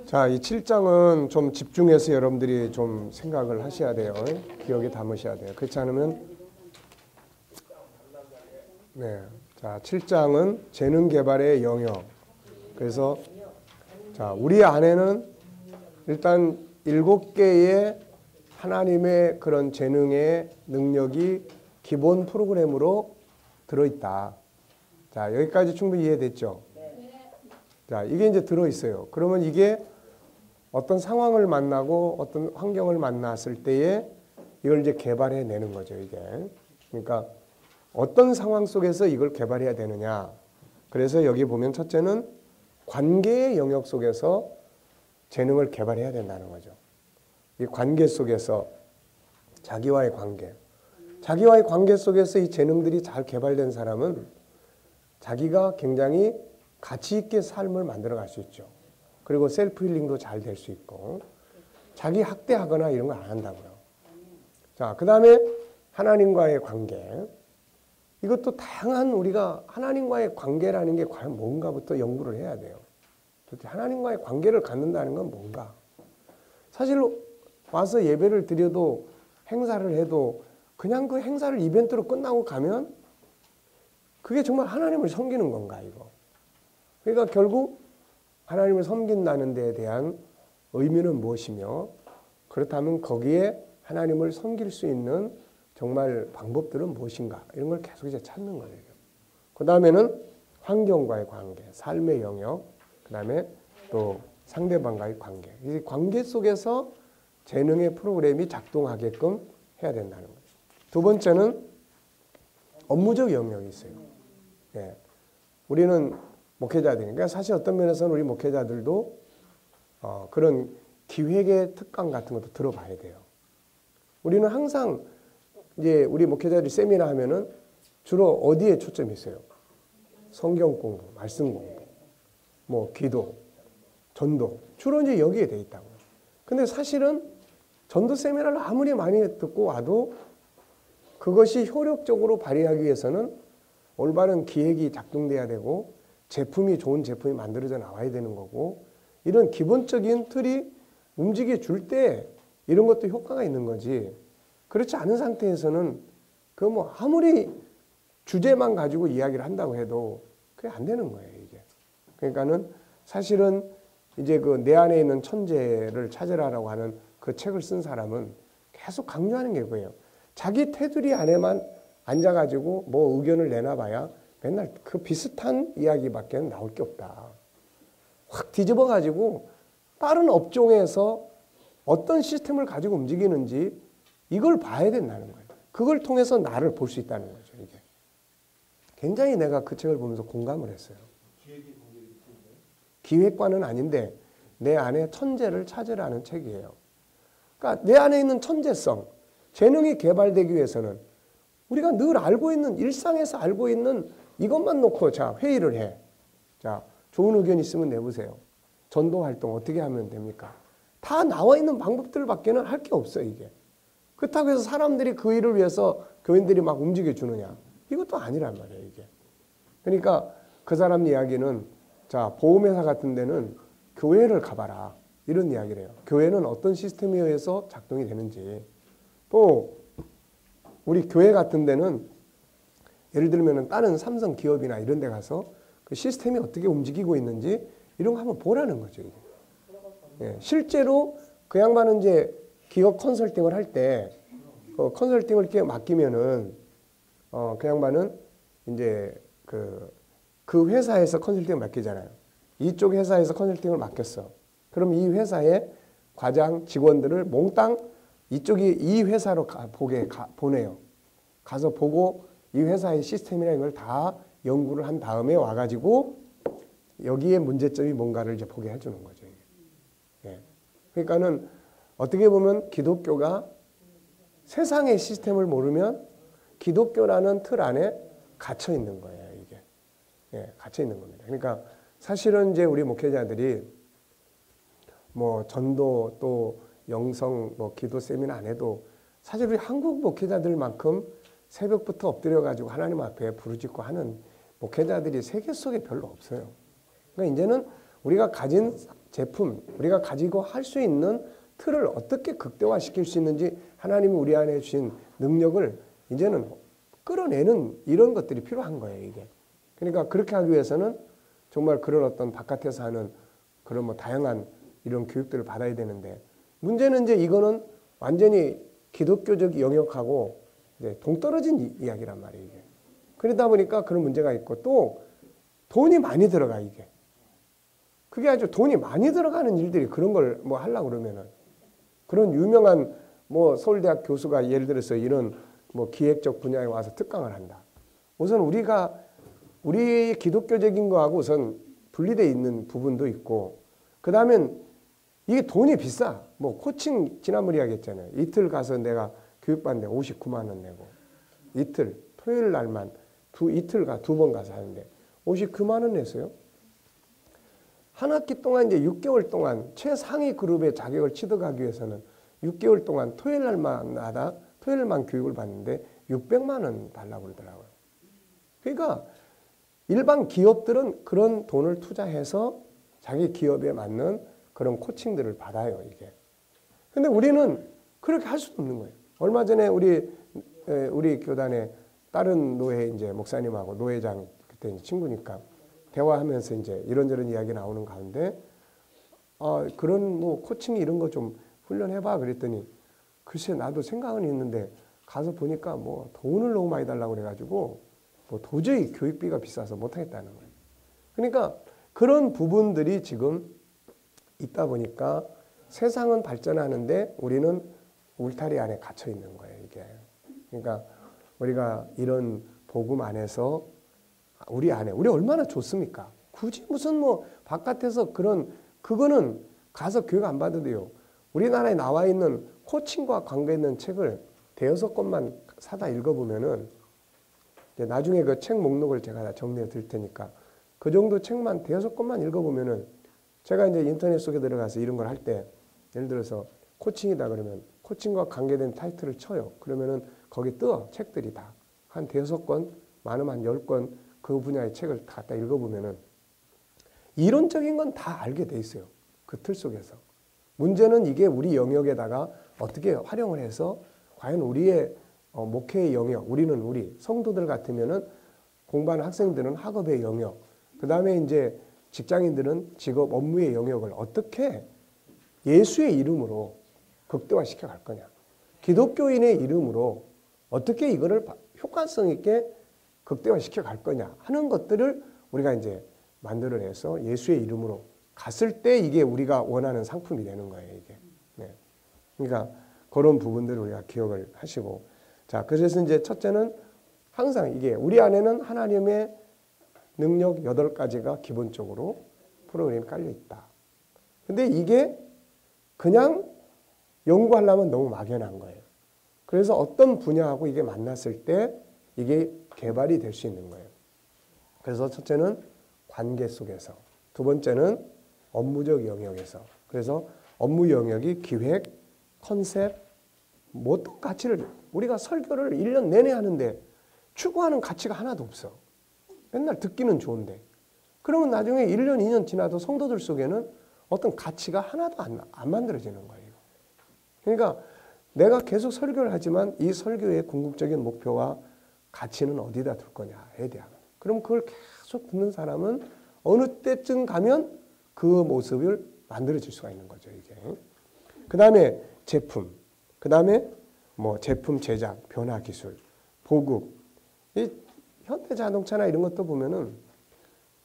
자, 이 7장은 좀 집중해서 여러분들이 좀 생각을 하셔야 돼요. 기억에 담으셔야 돼요. 그렇지 않으면 네. 자, 7장은 재능 개발의 영역. 그래서 자, 우리 안에는 일단 7개의 하나님의 그런 재능의 능력이 기본 프로그램으로 들어있다. 자, 여기까지 충분히 이해됐죠? 자, 이게 이제 들어있어요. 그러면 이게 어떤 상황을 만나고 어떤 환경을 만났을 때에 이걸 이제 개발해 내는 거죠, 이게. 그러니까 어떤 상황 속에서 이걸 개발해야 되느냐. 그래서 여기 보면 첫째는 관계의 영역 속에서 재능을 개발해야 된다는 거죠. 이 관계 속에서 자기와의 관계. 자기와의 관계 속에서 이 재능들이 잘 개발된 사람은 자기가 굉장히 가치 있게 삶을 만들어 갈 수 있죠. 그리고 셀프 힐링도 잘 될 수 있고 자기 학대하거나 이런 거 안 한다고요. 자, 그 다음에 하나님과의 관계. 이것도 다양한 우리가 하나님과의 관계라는 게 과연 뭔가부터 연구를 해야 돼요. 도대체 하나님과의 관계를 갖는다는 건 뭔가. 사실 와서 예배를 드려도 행사를 해도 그냥 그 행사를 이벤트로 끝나고 가면 그게 정말 하나님을 섬기는 건가 이거. 그러니까 결국 하나님을 섬긴다는 데에 대한 의미는 무엇이며 그렇다면 거기에 하나님을 섬길 수 있는 정말 방법들은 무엇인가 이런 걸 계속 이제 찾는 거예요. 그 다음에는 환경과의 관계, 삶의 영역, 그 다음에 또 상대방과의 관계. 이 관계 속에서 재능의 프로그램이 작동하게끔 해야 된다는 거죠. 두 번째는 업무적 영역이 있어요. 예. 우리는 목회자들이니까 사실 어떤 면에서는 우리 목회자들도 그런 기획의 특강 같은 것도 들어봐야 돼요. 우리는 항상 이제 우리 목회자들이 세미나 하면은 주로 어디에 초점이 있어요? 성경 공부, 말씀 공부, 뭐 기도, 전도 주로 이제 여기에 돼 있다고. 근데 사실은 전도 세미나를 아무리 많이 듣고 와도 그것이 효력적으로 발휘하기 위해서는 올바른 기획이 작동돼야 되고 제품이 좋은 제품이 만들어져 나와야 되는 거고 이런 기본적인 틀이 움직여 줄 때 이런 것도 효과가 있는 거지. 그렇지 않은 상태에서는 그 뭐 아무리 주제만 가지고 이야기를 한다고 해도 그게 안 되는 거예요, 이게. 그러니까는 사실은 이제 그 내 안에 있는 천재를 찾으라라고 하는 그 책을 쓴 사람은 계속 강조하는 게 그거예요. 자기 테두리 안에만 앉아가지고 뭐 의견을 내놔봐야 맨날 그 비슷한 이야기밖에 나올 게 없다. 확 뒤집어가지고 다른 업종에서 어떤 시스템을 가지고 움직이는지 이걸 봐야 된다는 거예요. 그걸 통해서 나를 볼 수 있다는 거죠. 이게 굉장히 내가 그 책을 보면서 공감을 했어요. 기획과는 아닌데 내 안에 천재를 찾으라는 책이에요. 그러니까 내 안에 있는 천재성, 재능이 개발되기 위해서는 우리가 늘 알고 있는 일상에서 알고 있는 이것만 놓고 자 회의를 해. 자 좋은 의견 있으면 내보세요. 전도 활동 어떻게 하면 됩니까? 다 나와 있는 방법들밖에는 할 게 없어요 이게. 그렇다고 해서 사람들이 그 일을 위해서 교인들이 막 움직여 주느냐? 이것도 아니란 말이에요 이게. 그러니까 그 사람 이야기는 자 보험회사 같은 데는 교회를 가봐라 이런 이야기를 해요. 교회는 어떤 시스템에 의해서 작동이 되는지 또 우리 교회 같은 데는 예를 들면 다른 삼성 기업이나 이런 데 가서 그 시스템이 어떻게 움직이고 있는지 이런 거 한번 보라는 거죠. 이게. 예, 실제로 그 양반은 이제 기업 컨설팅을 할 때 컨설팅을 이렇게 맡기면은 그 양반은 이제 그 회사에서 컨설팅을 맡기잖아요. 이쪽 회사에서 컨설팅을 맡겼어. 그럼 이 회사의 과장 직원들을 몽땅 이쪽이 이 회사로 보내요. 가서 보고 이 회사의 시스템이나 이걸 다 연구를 한 다음에 와가지고 여기에 문제점이 뭔가를 이제 보게 해주는 거죠. 예. 그러니까는 어떻게 보면 기독교가 세상의 시스템을 모르면 기독교라는 틀 안에 갇혀 있는 거예요. 이게 예, 갇혀 있는 겁니다. 그러니까 사실은 이제 우리 목회자들이 뭐 전도 또 영성 뭐 기도 세미나 안 해도 사실 우리 한국 목회자들만큼 새벽부터 엎드려가지고 하나님 앞에 부르짖고 하는 목회자들이 세계 속에 별로 없어요. 그러니까 이제는 우리가 가진 제품, 우리가 가지고 할 수 있는 틀을 어떻게 극대화시킬 수 있는지 하나님이 우리 안에 주신 능력을 이제는 끌어내는 이런 것들이 필요한 거예요, 이게. 그러니까 그렇게 하기 위해서는 정말 그런 어떤 바깥에서 하는 그런 뭐 다양한 이런 교육들을 받아야 되는데, 문제는 이제 이거는 완전히 기독교적 영역하고 이제 동떨어진 이야기란 말이에요, 이게. 그러다 보니까 그런 문제가 있고, 또 돈이 많이 들어가, 이게. 그게 아주 돈이 많이 들어가는 일들이 그런 걸 뭐 하려고 그러면은, 그런 유명한 뭐 서울대학 교수가 예를 들어서 이런 뭐 기획적 분야에 와서 특강을 한다. 우선 우리 기독교적인 거하고 우선 분리되어 있는 부분도 있고, 그 다음엔 이게 돈이 비싸. 뭐 코칭 지난번에 이야기했잖아요. 이틀 가서 내가 교육받는데 59만 원 내고, 이틀 토요일 날만 이틀 두 번 가서 하는데 59만 원 냈어요. 한 학기 동안 이제 6개월 동안 최상위 그룹의 자격을 취득하기 위해서는 6개월 동안 토요일만 교육을 받는데 600만 원 달라고 그러더라고요. 그러니까 일반 기업들은 그런 돈을 투자해서 자기 기업에 맞는 그런 코칭들을 받아요, 이게. 근데 우리는 그렇게 할 수도 없는 거예요. 얼마 전에 우리 교단에 다른 노회 이제 목사님하고 노회장 그때 이제 친구니까 대화하면서 이제 이런저런 이야기 나오는 가운데, 그런 뭐 코칭 이런 거 좀 훈련해봐 그랬더니, 글쎄 나도 생각은 있는데 가서 보니까 뭐 돈을 너무 많이 달라고 그래가지고 뭐 도저히 교육비가 비싸서 못하겠다는 거예요. 그러니까 그런 부분들이 지금 있다 보니까 세상은 발전하는데 우리는 울타리 안에 갇혀 있는 거예요, 이게. 그러니까 우리가 이런 복음 안에서 우리 얼마나 좋습니까? 굳이 무슨 뭐 바깥에서 그거는 가서 교육 안 받아도 돼요. 우리나라에 나와 있는 코칭과 관계 있는 책을 5권만 사다 읽어보면은, 나중에 그 책 목록을 제가 다 정리해 드릴 테니까 그 정도 책만 5권만 읽어보면은, 제가 이제 인터넷 속에 들어가서 이런 걸 할 때, 예를 들어서 코칭이다 그러면 코칭과 관계된 타이틀을 쳐요. 그러면은 거기 떠 책들이 다 한 5권, 많으면 한 10권 그 분야의 책을 갖다 읽어보면은 이론적인 건 다 알게 돼 있어요, 그 틀 속에서. 문제는 이게 우리 영역에다가 어떻게 활용을 해서 과연 우리의 목회의 영역, 우리 성도들 같으면은 공부하는 학생들은 학업의 영역, 그 다음에 이제 직장인들은 직업 업무의 영역을 어떻게 예수의 이름으로 극대화시켜 갈 거냐, 기독교인의 이름으로 어떻게 이거를 효과성 있게 극대화시켜 갈 거냐 하는 것들을 우리가 이제 만들어내서 예수의 이름으로 갔을 때 이게 우리가 원하는 상품이 되는 거예요, 이게. 네. 그러니까 그런 부분들을 우리가 기억을 하시고, 자, 그래서 이제 첫째는 항상 이게 우리 안에는 하나님의 능력 8가지가 기본적으로 프로그램이 깔려 있다. 근데 이게 그냥 연구하려면 너무 막연한 거예요. 그래서 어떤 분야하고 이게 만났을 때 이게 개발이 될 수 있는 거예요. 그래서 첫째는 관계 속에서, 두 번째는 업무적 영역에서. 그래서 업무 영역이 기획, 컨셉, 뭐 어떤 가치를, 우리가 설교를 1년 내내 하는데 추구하는 가치가 하나도 없어. 맨날 듣기는 좋은데. 그러면 나중에 1년, 2년 지나도 성도들 속에는 어떤 가치가 하나도 안 만들어지는 거예요. 그러니까 내가 계속 설교를 하지만 이 설교의 궁극적인 목표와 가치는 어디다 둘 거냐에 대한. 그럼 그걸 계속 듣는 사람은 어느 때쯤 가면 그 모습을 만들어질 수가 있는 거죠, 이게. 그 다음에 제품, 그 다음에 뭐 제품 제작, 변화 기술, 보급. 이 현대자동차나 이런 것도 보면은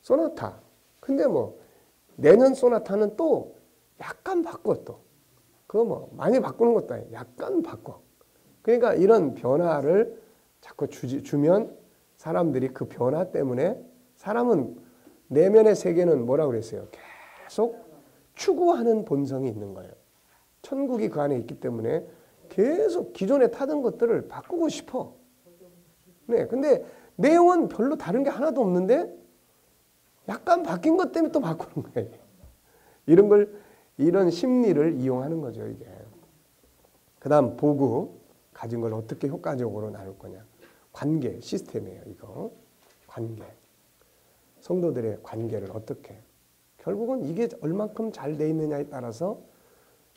소나타. 근데 뭐 내년 소나타는 또 약간 바꿔 또. 그거 뭐 많이 바꾸는 것도 아니에요. 약간 바꿔. 그러니까 이런 변화를 자꾸 주면 사람들이 그 변화 때문에, 사람은 내면의 세계는 뭐라고 그랬어요? 계속 추구하는 본성이 있는 거예요. 천국이 그 안에 있기 때문에 계속 기존에 타던 것들을 바꾸고 싶어. 네, 근데 내용은 별로 다른 게 하나도 없는데 약간 바뀐 것 때문에 또 바꾸는 거예요. 이런 심리를 이용하는 거죠, 이게. 그 다음 보고 가진 걸 어떻게 효과적으로 나눌 거냐. 관계 시스템이에요, 이거. 관계. 성도들의 관계를 어떻게 결국은 이게 얼만큼 잘 돼 있느냐에 따라서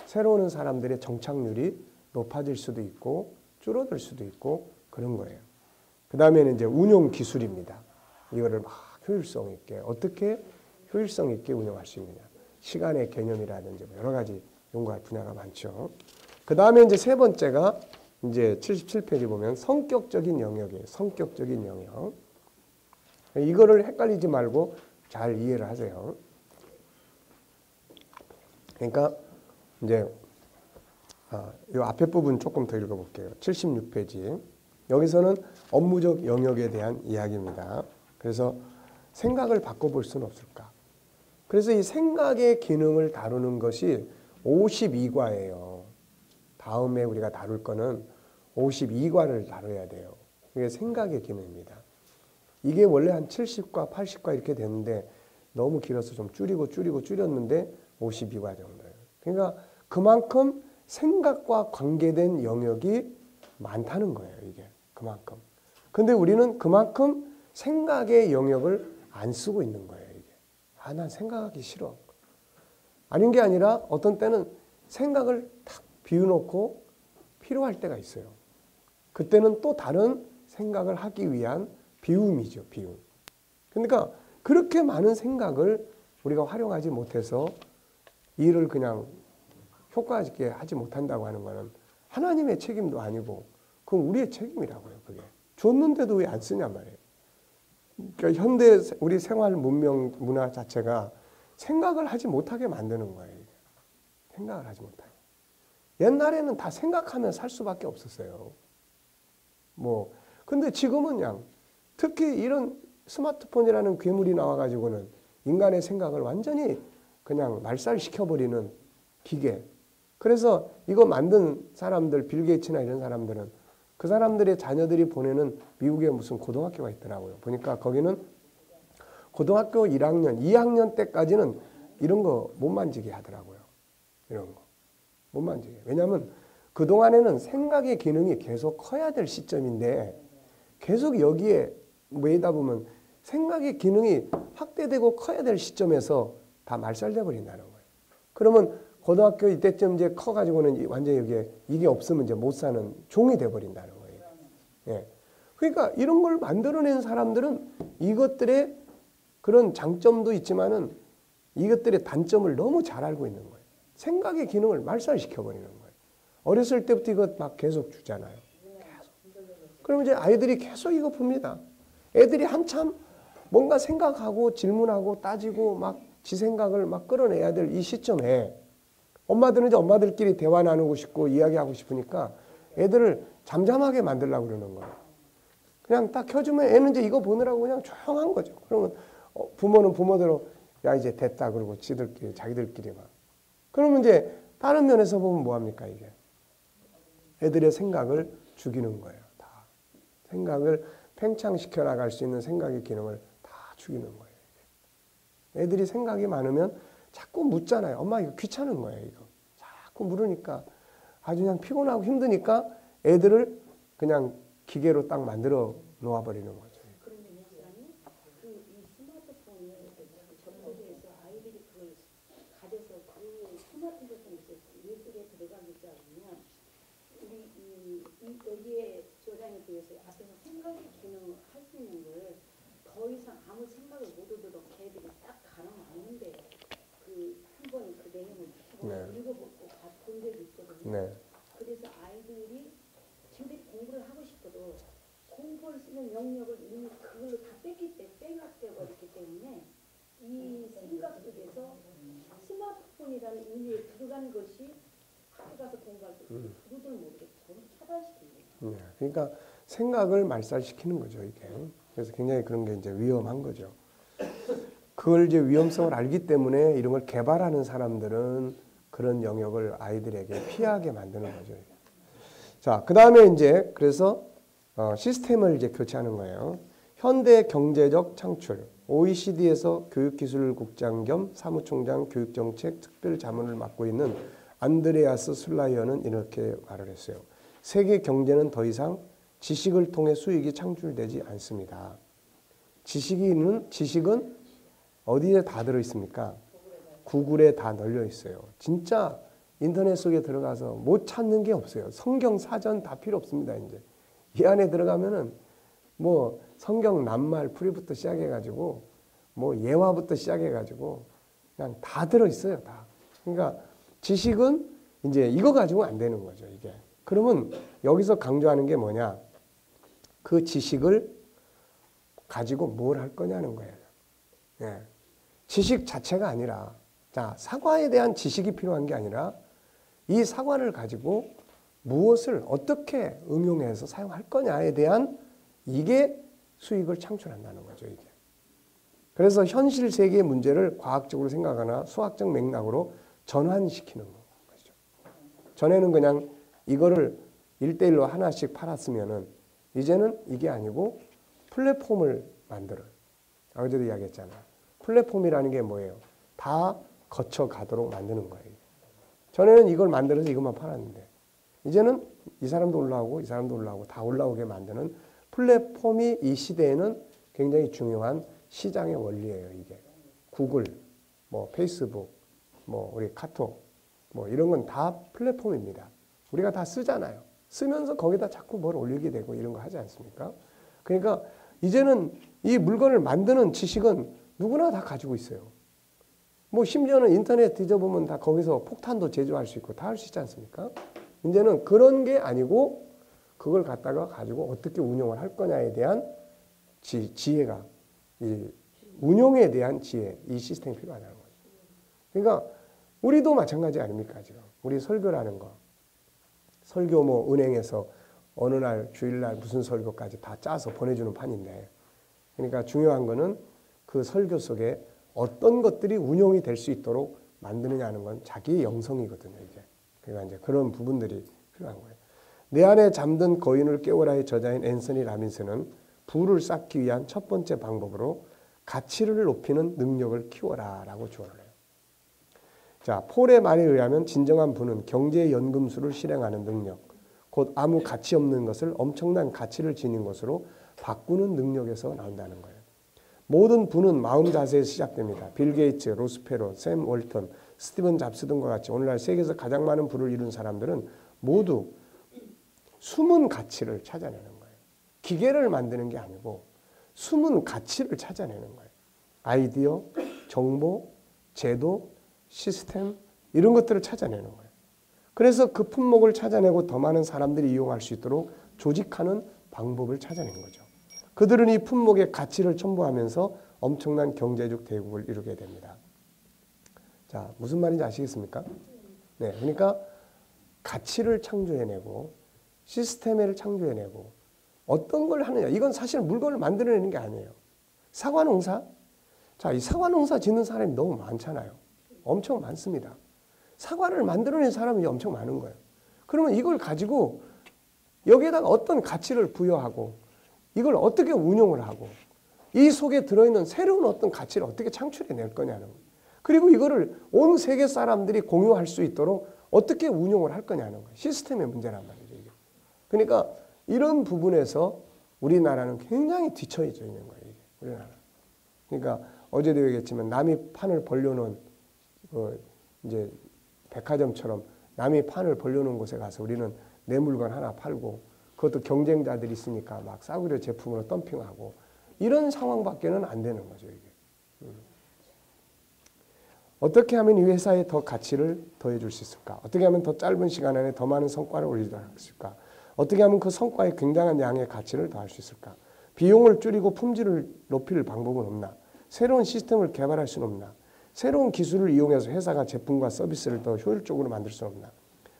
새로 오는 사람들의 정착률이 높아질 수도 있고 줄어들 수도 있고 그런 거예요. 그 다음에는 이제 운용 기술입니다. 이거를 막 효율성 있게 어떻게 효율성 있게 운영할 수 있느냐. 시간의 개념이라든지 여러 가지 연구할 분야가 많죠. 그 다음에 이제 세 번째가 이제 77페이지 보면 성격적인 영역이에요. 성격적인 영역. 이거를 헷갈리지 말고 잘 이해를 하세요. 그러니까 이제 이 앞에 부분 조금 더 읽어볼게요. 76페이지. 여기서는 업무적 영역에 대한 이야기입니다. 그래서 생각을 바꿔볼 수는 없을까? 그래서 이 생각의 기능을 다루는 것이 52과예요. 다음에 우리가 다룰 거는 52과를 다뤄야 돼요. 이게 생각의 기능입니다. 이게 원래 한 70과, 80과 이렇게 됐는데 너무 길어서 좀 줄였는데 52과 정도예요. 그러니까 그만큼 생각과 관계된 영역이 많다는 거예요. 이게 그만큼. 근데 우리는 그만큼 생각의 영역을 안 쓰고 있는 거예요. 이게. 난 생각하기 싫어. 아닌 게 아니라 어떤 때는 생각을 탁 비워놓고 필요할 때가 있어요. 그때는 또 다른 생각을 하기 위한 비움이죠. 비움. 그러니까 그렇게 많은 생각을 우리가 활용하지 못해서 일을 그냥 효과 있게 하지 못한다고 하는 것은 하나님의 책임도 아니고 그건 우리의 책임이라고요. 그게. 줬는데도 왜 안 쓰냔 말이에요. 그러니까 현대 우리 생활 문명 문화 자체가 생각을 하지 못하게 만드는 거예요. 이게. 생각을 하지 못하게. 옛날에는 다 생각하면 살 수밖에 없었어요. 근데 지금은 그냥 특히 이런 스마트폰이라는 괴물이 나와가지고는 인간의 생각을 완전히 그냥 말살시켜버리는 기계. 그래서 이거 만든 사람들, 빌 게이츠나 이런 사람들은 그 사람들의 자녀들이 보내는 미국의 무슨 고등학교가 있더라고요. 보니까 거기는 고등학교 1학년, 2학년 때까지는 이런 거 못 만지게 하더라고요. 이런 거. 못 만지게. 왜냐하면 그동안에는 생각의 기능이 계속 커야 될 시점인데 계속 여기에 매이다 보면 생각의 기능이 확대되고 커야 될 시점에서 다 말살돼 버린다는 거예요. 그러면 고등학교 이때쯤 이제 커가지고는 완전히 여기에 이게 없으면 이제 못 사는 종이 돼 버린다는 거예요. 예. 그러니까 이런 걸 만들어낸 사람들은 이것들의 그런 장점도 있지만은 이것들의 단점을 너무 잘 알고 있는 거예요. 생각의 기능을 말살시켜 버리는 거예요. 어렸을 때부터 이거 막 계속 주잖아요. 계속. 그러면 이제 아이들이 계속 이거 봅니다. 애들이 한참 뭔가 생각하고 질문하고 따지고 막 지 생각을 막 끌어내야 될 이 시점에 엄마들은 이제 엄마들끼리 대화 나누고 싶고 이야기하고 싶으니까 애들을 잠잠하게 만들려고 그러는 거예요. 그냥 딱 켜주면 애는 이제 이거 보느라고 그냥 조용한 거죠. 그러면 부모는 부모대로 야 이제 됐다 그러고 지들끼리 자기들끼리 막. 그러면 이제 다른 면에서 보면 뭐합니까 이게. 애들의 생각을 죽이는 거예요. 다. 생각을 팽창시켜 나갈 수 있는 생각의 기능을 다 죽이는 거예요. 애들이 생각이 많으면 자꾸 묻잖아요. 엄마 이거 귀찮은 거예요. 이거. 자꾸 물으니까 아주 그냥 피곤하고 힘드니까 애들을 그냥 기계로 딱 만들어 놓아버리는 거죠. 그런데 목사님, 이 스마트폰을 접속해서 아이들이 그걸 가져서 그 스마트폰에서 예술에 들어가기 시작하면 우리 여기에 조장에 비해서 앞에서 생각의 기능을 할 수 있는 걸 더 이상 아무 생각을 못 하도록 걔들이 딱 가르쳤는데 한 번 그 내용을 읽어보고 본 적이 있거든요. 네. 그래서 아이들이 지금들이 공부를 하고 싶어도 공부할 수 있는 영역을 이미 그걸로 다 빼앗겨 버렸기 때문에 이 생각 속에서 스마트폰이라는 의미에 들어간 것이 학교 가서 공부할 때 그것을 모르게 전부 차단시키는 거예요. 네. 그러니까 생각을 말살시키는 거죠, 이게. 그래서 굉장히 그런 게 이제 위험한 거죠. 그걸 이제 위험성을 알기 때문에 이런 걸 개발하는 사람들은 그런 영역을 아이들에게 피하게 만드는 거죠. 자, 그 다음에 이제 그래서 시스템을 이제 교체하는 거예요. 현대 경제적 창출. OECD에서 교육기술국장 겸 사무총장 교육정책 특별자문을 맡고 있는 안드레아스 슬라이어는 이렇게 말을 했어요. 세계 경제는 더 이상 지식을 통해 수익이 창출되지 않습니다. 지식은 어디에 다 들어 있습니까? 구글에 다 널려 있어요. 진짜 인터넷 속에 들어가서 못 찾는 게 없어요. 성경 사전 다 필요 없습니다. 이제 이 안에 들어가면은 뭐 성경 낱말 풀이부터 시작해가지고 뭐 예화부터 시작해가지고 그냥 다 들어 있어요. 다. 그러니까 지식은 이제 이거 가지고 안 되는 거죠. 이게. 그러면 여기서 강조하는 게 뭐냐? 그 지식을 가지고 뭘 할 거냐는 거예요. 예. 지식 자체가 아니라, 자, 사과에 대한 지식이 필요한 게 아니라 이 사과를 가지고 무엇을 어떻게 응용해서 사용할 거냐에 대한 이게 수익을 창출한다는 거죠, 이게. 그래서 현실 세계의 문제를 과학적으로 생각하나 수학적 맥락으로 전환시키는 거죠. 전에는 그냥 이거를 1대1로 하나씩 팔았으면은 이제는 이게 아니고 플랫폼을 만들어요. 어제도 이야기했잖아. 플랫폼이라는 게 뭐예요? 다 거쳐가도록 만드는 거예요. 전에는 이걸 만들어서 이것만 팔았는데 이제는 이 사람도 올라오고 이 사람도 올라오고 다 올라오게 만드는 플랫폼이 이 시대에는 굉장히 중요한 시장의 원리예요. 이게 구글, 뭐 페이스북, 뭐 우리 카톡, 뭐 이런 건 다 플랫폼입니다. 우리가 다 쓰잖아요. 쓰면서 거기다 자꾸 뭘 올리게 되고 이런 거 하지 않습니까? 그러니까 이제는 이 물건을 만드는 지식은 누구나 다 가지고 있어요. 뭐 심지어는 인터넷 뒤져보면 다 거기서 폭탄도 제조할 수 있고 다 할 수 있지 않습니까? 이제는 그런 게 아니고 그걸 갖다가 가지고 어떻게 운영을 할 거냐에 대한 지혜가, 이 운용에 대한 지혜, 이 시스템이 필요하다는 거죠. 그러니까 우리도 마찬가지 아닙니까? 지금 우리 설교라는 거, 설교 뭐 은행에서 어느 날 주일날 무슨 설교까지 다 짜서 보내주는 판인데, 그러니까 중요한 거는 그 설교 속에 어떤 것들이 운용이 될 수 있도록 만드느냐는 건 자기의 영성이거든요, 이게. 그러니까 이제 그런 부분들이 필요한 거예요. 내 안에 잠든 거인을 깨워라의 저자인 앤서니 라빈스는 부를 쌓기 위한 첫 번째 방법으로 가치를 높이는 능력을 키워라라고 조언을 해요. 자, 폴의 말에 의하면 진정한 부는 경제의 연금술을 실행하는 능력, 곧 아무 가치 없는 것을 엄청난 가치를 지닌 것으로 바꾸는 능력에서 나온다는 거예요. 모든 부는 마음 자세에서 시작됩니다. 빌 게이츠, 로스페로, 샘 월턴, 스티븐 잡스 등과 같이 오늘날 세계에서 가장 많은 부를 이룬 사람들은 모두 숨은 가치를 찾아내는 거예요. 기계를 만드는 게 아니고 숨은 가치를 찾아내는 거예요. 아이디어, 정보, 제도, 시스템 이런 것들을 찾아내는 거예요. 그래서 그 품목을 찾아내고 더 많은 사람들이 이용할 수 있도록 조직하는 방법을 찾아낸 거죠. 그들은 이 품목의 가치를 첨부하면서 엄청난 경제적 대국을 이루게 됩니다. 자, 무슨 말인지 아시겠습니까? 네, 그러니까 가치를 창조해내고 시스템을 창조해내고 어떤 걸 하느냐. 이건 사실 물건을 만들어내는 게 아니에요. 사과 농사? 자, 이 사과 농사 짓는 사람이 너무 많잖아요. 엄청 많습니다. 사과를 만들어낸 사람이 엄청 많은 거예요. 그러면 이걸 가지고 여기에다가 어떤 가치를 부여하고 이걸 어떻게 운용을 하고 이 속에 들어있는 새로운 어떤 가치를 어떻게 창출해낼 거냐는 거예요. 그리고 이거를 온 세계 사람들이 공유할 수 있도록 어떻게 운용을 할 거냐는 거예요. 시스템의 문제란 말이죠. 이게. 그러니까 이런 부분에서 우리나라는 굉장히 뒤처져 있는 거예요. 이게. 우리나라. 그러니까 어제도 얘기했지만 남이 판을 벌려놓은 이제 백화점처럼 남이 판을 벌려놓은 곳에 가서 우리는 내 물건 하나 팔고 그것도 경쟁자들이 있으니까 막 싸구려 제품으로 덤핑하고 이런 상황밖에는 안 되는 거죠. 이게. 어떻게 하면 이 회사에 더 가치를 더해줄 수 있을까? 어떻게 하면 더 짧은 시간 안에 더 많은 성과를 올릴 수 있을까? 어떻게 하면 그 성과에 굉장한 양의 가치를 더할 수 있을까? 비용을 줄이고 품질을 높일 방법은 없나? 새로운 시스템을 개발할 수는 없나? 새로운 기술을 이용해서 회사가 제품과 서비스를 더 효율적으로 만들 수는 없나?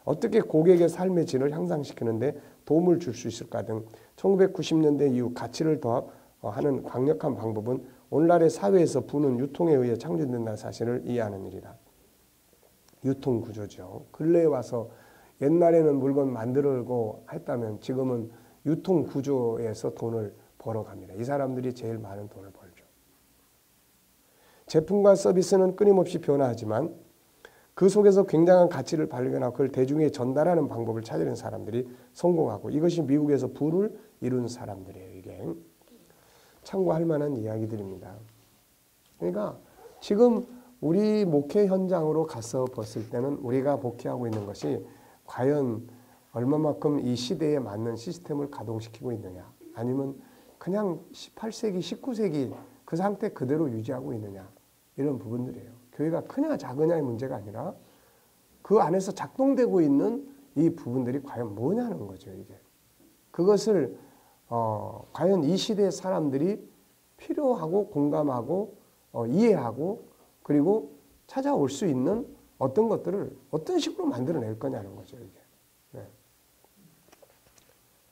어떻게 고객의 삶의 질을 향상시키는데 도움을 줄 수 있을까 등 1990년대 이후 가치를 더하는 강력한 방법은 오늘날의 사회에서 부는 유통에 의해 창조된다는 사실을 이해하는 일이다. 유통구조죠. 근래에 와서 옛날에는 물건 만들고 했다면 지금은 유통구조에서 돈을 벌어갑니다. 이 사람들이 제일 많은 돈을 벌죠. 제품과 서비스는 끊임없이 변화하지만 그 속에서 굉장한 가치를 발견하고 그걸 대중에 전달하는 방법을 찾아낸 사람들이 성공하고 이것이 미국에서 부를 이룬 사람들이에요. 이게 참고할 만한 이야기들입니다. 그러니까 지금 우리 목회 현장으로 가서 봤을 때는 우리가 목회하고 있는 것이 과연 얼마만큼 이 시대에 맞는 시스템을 가동시키고 있느냐, 아니면 그냥 18세기, 19세기 그 상태 그대로 유지하고 있느냐, 이런 부분들이에요. 교회가 크냐 작으냐의 문제가 아니라 그 안에서 작동되고 있는 이 부분들이 과연 뭐냐는 거죠. 이게 그것을 과연 이 시대의 사람들이 필요하고 공감하고 이해하고 그리고 찾아올 수 있는 어떤 것들을 어떤 식으로 만들어낼 거냐는 거죠. 이게. 네.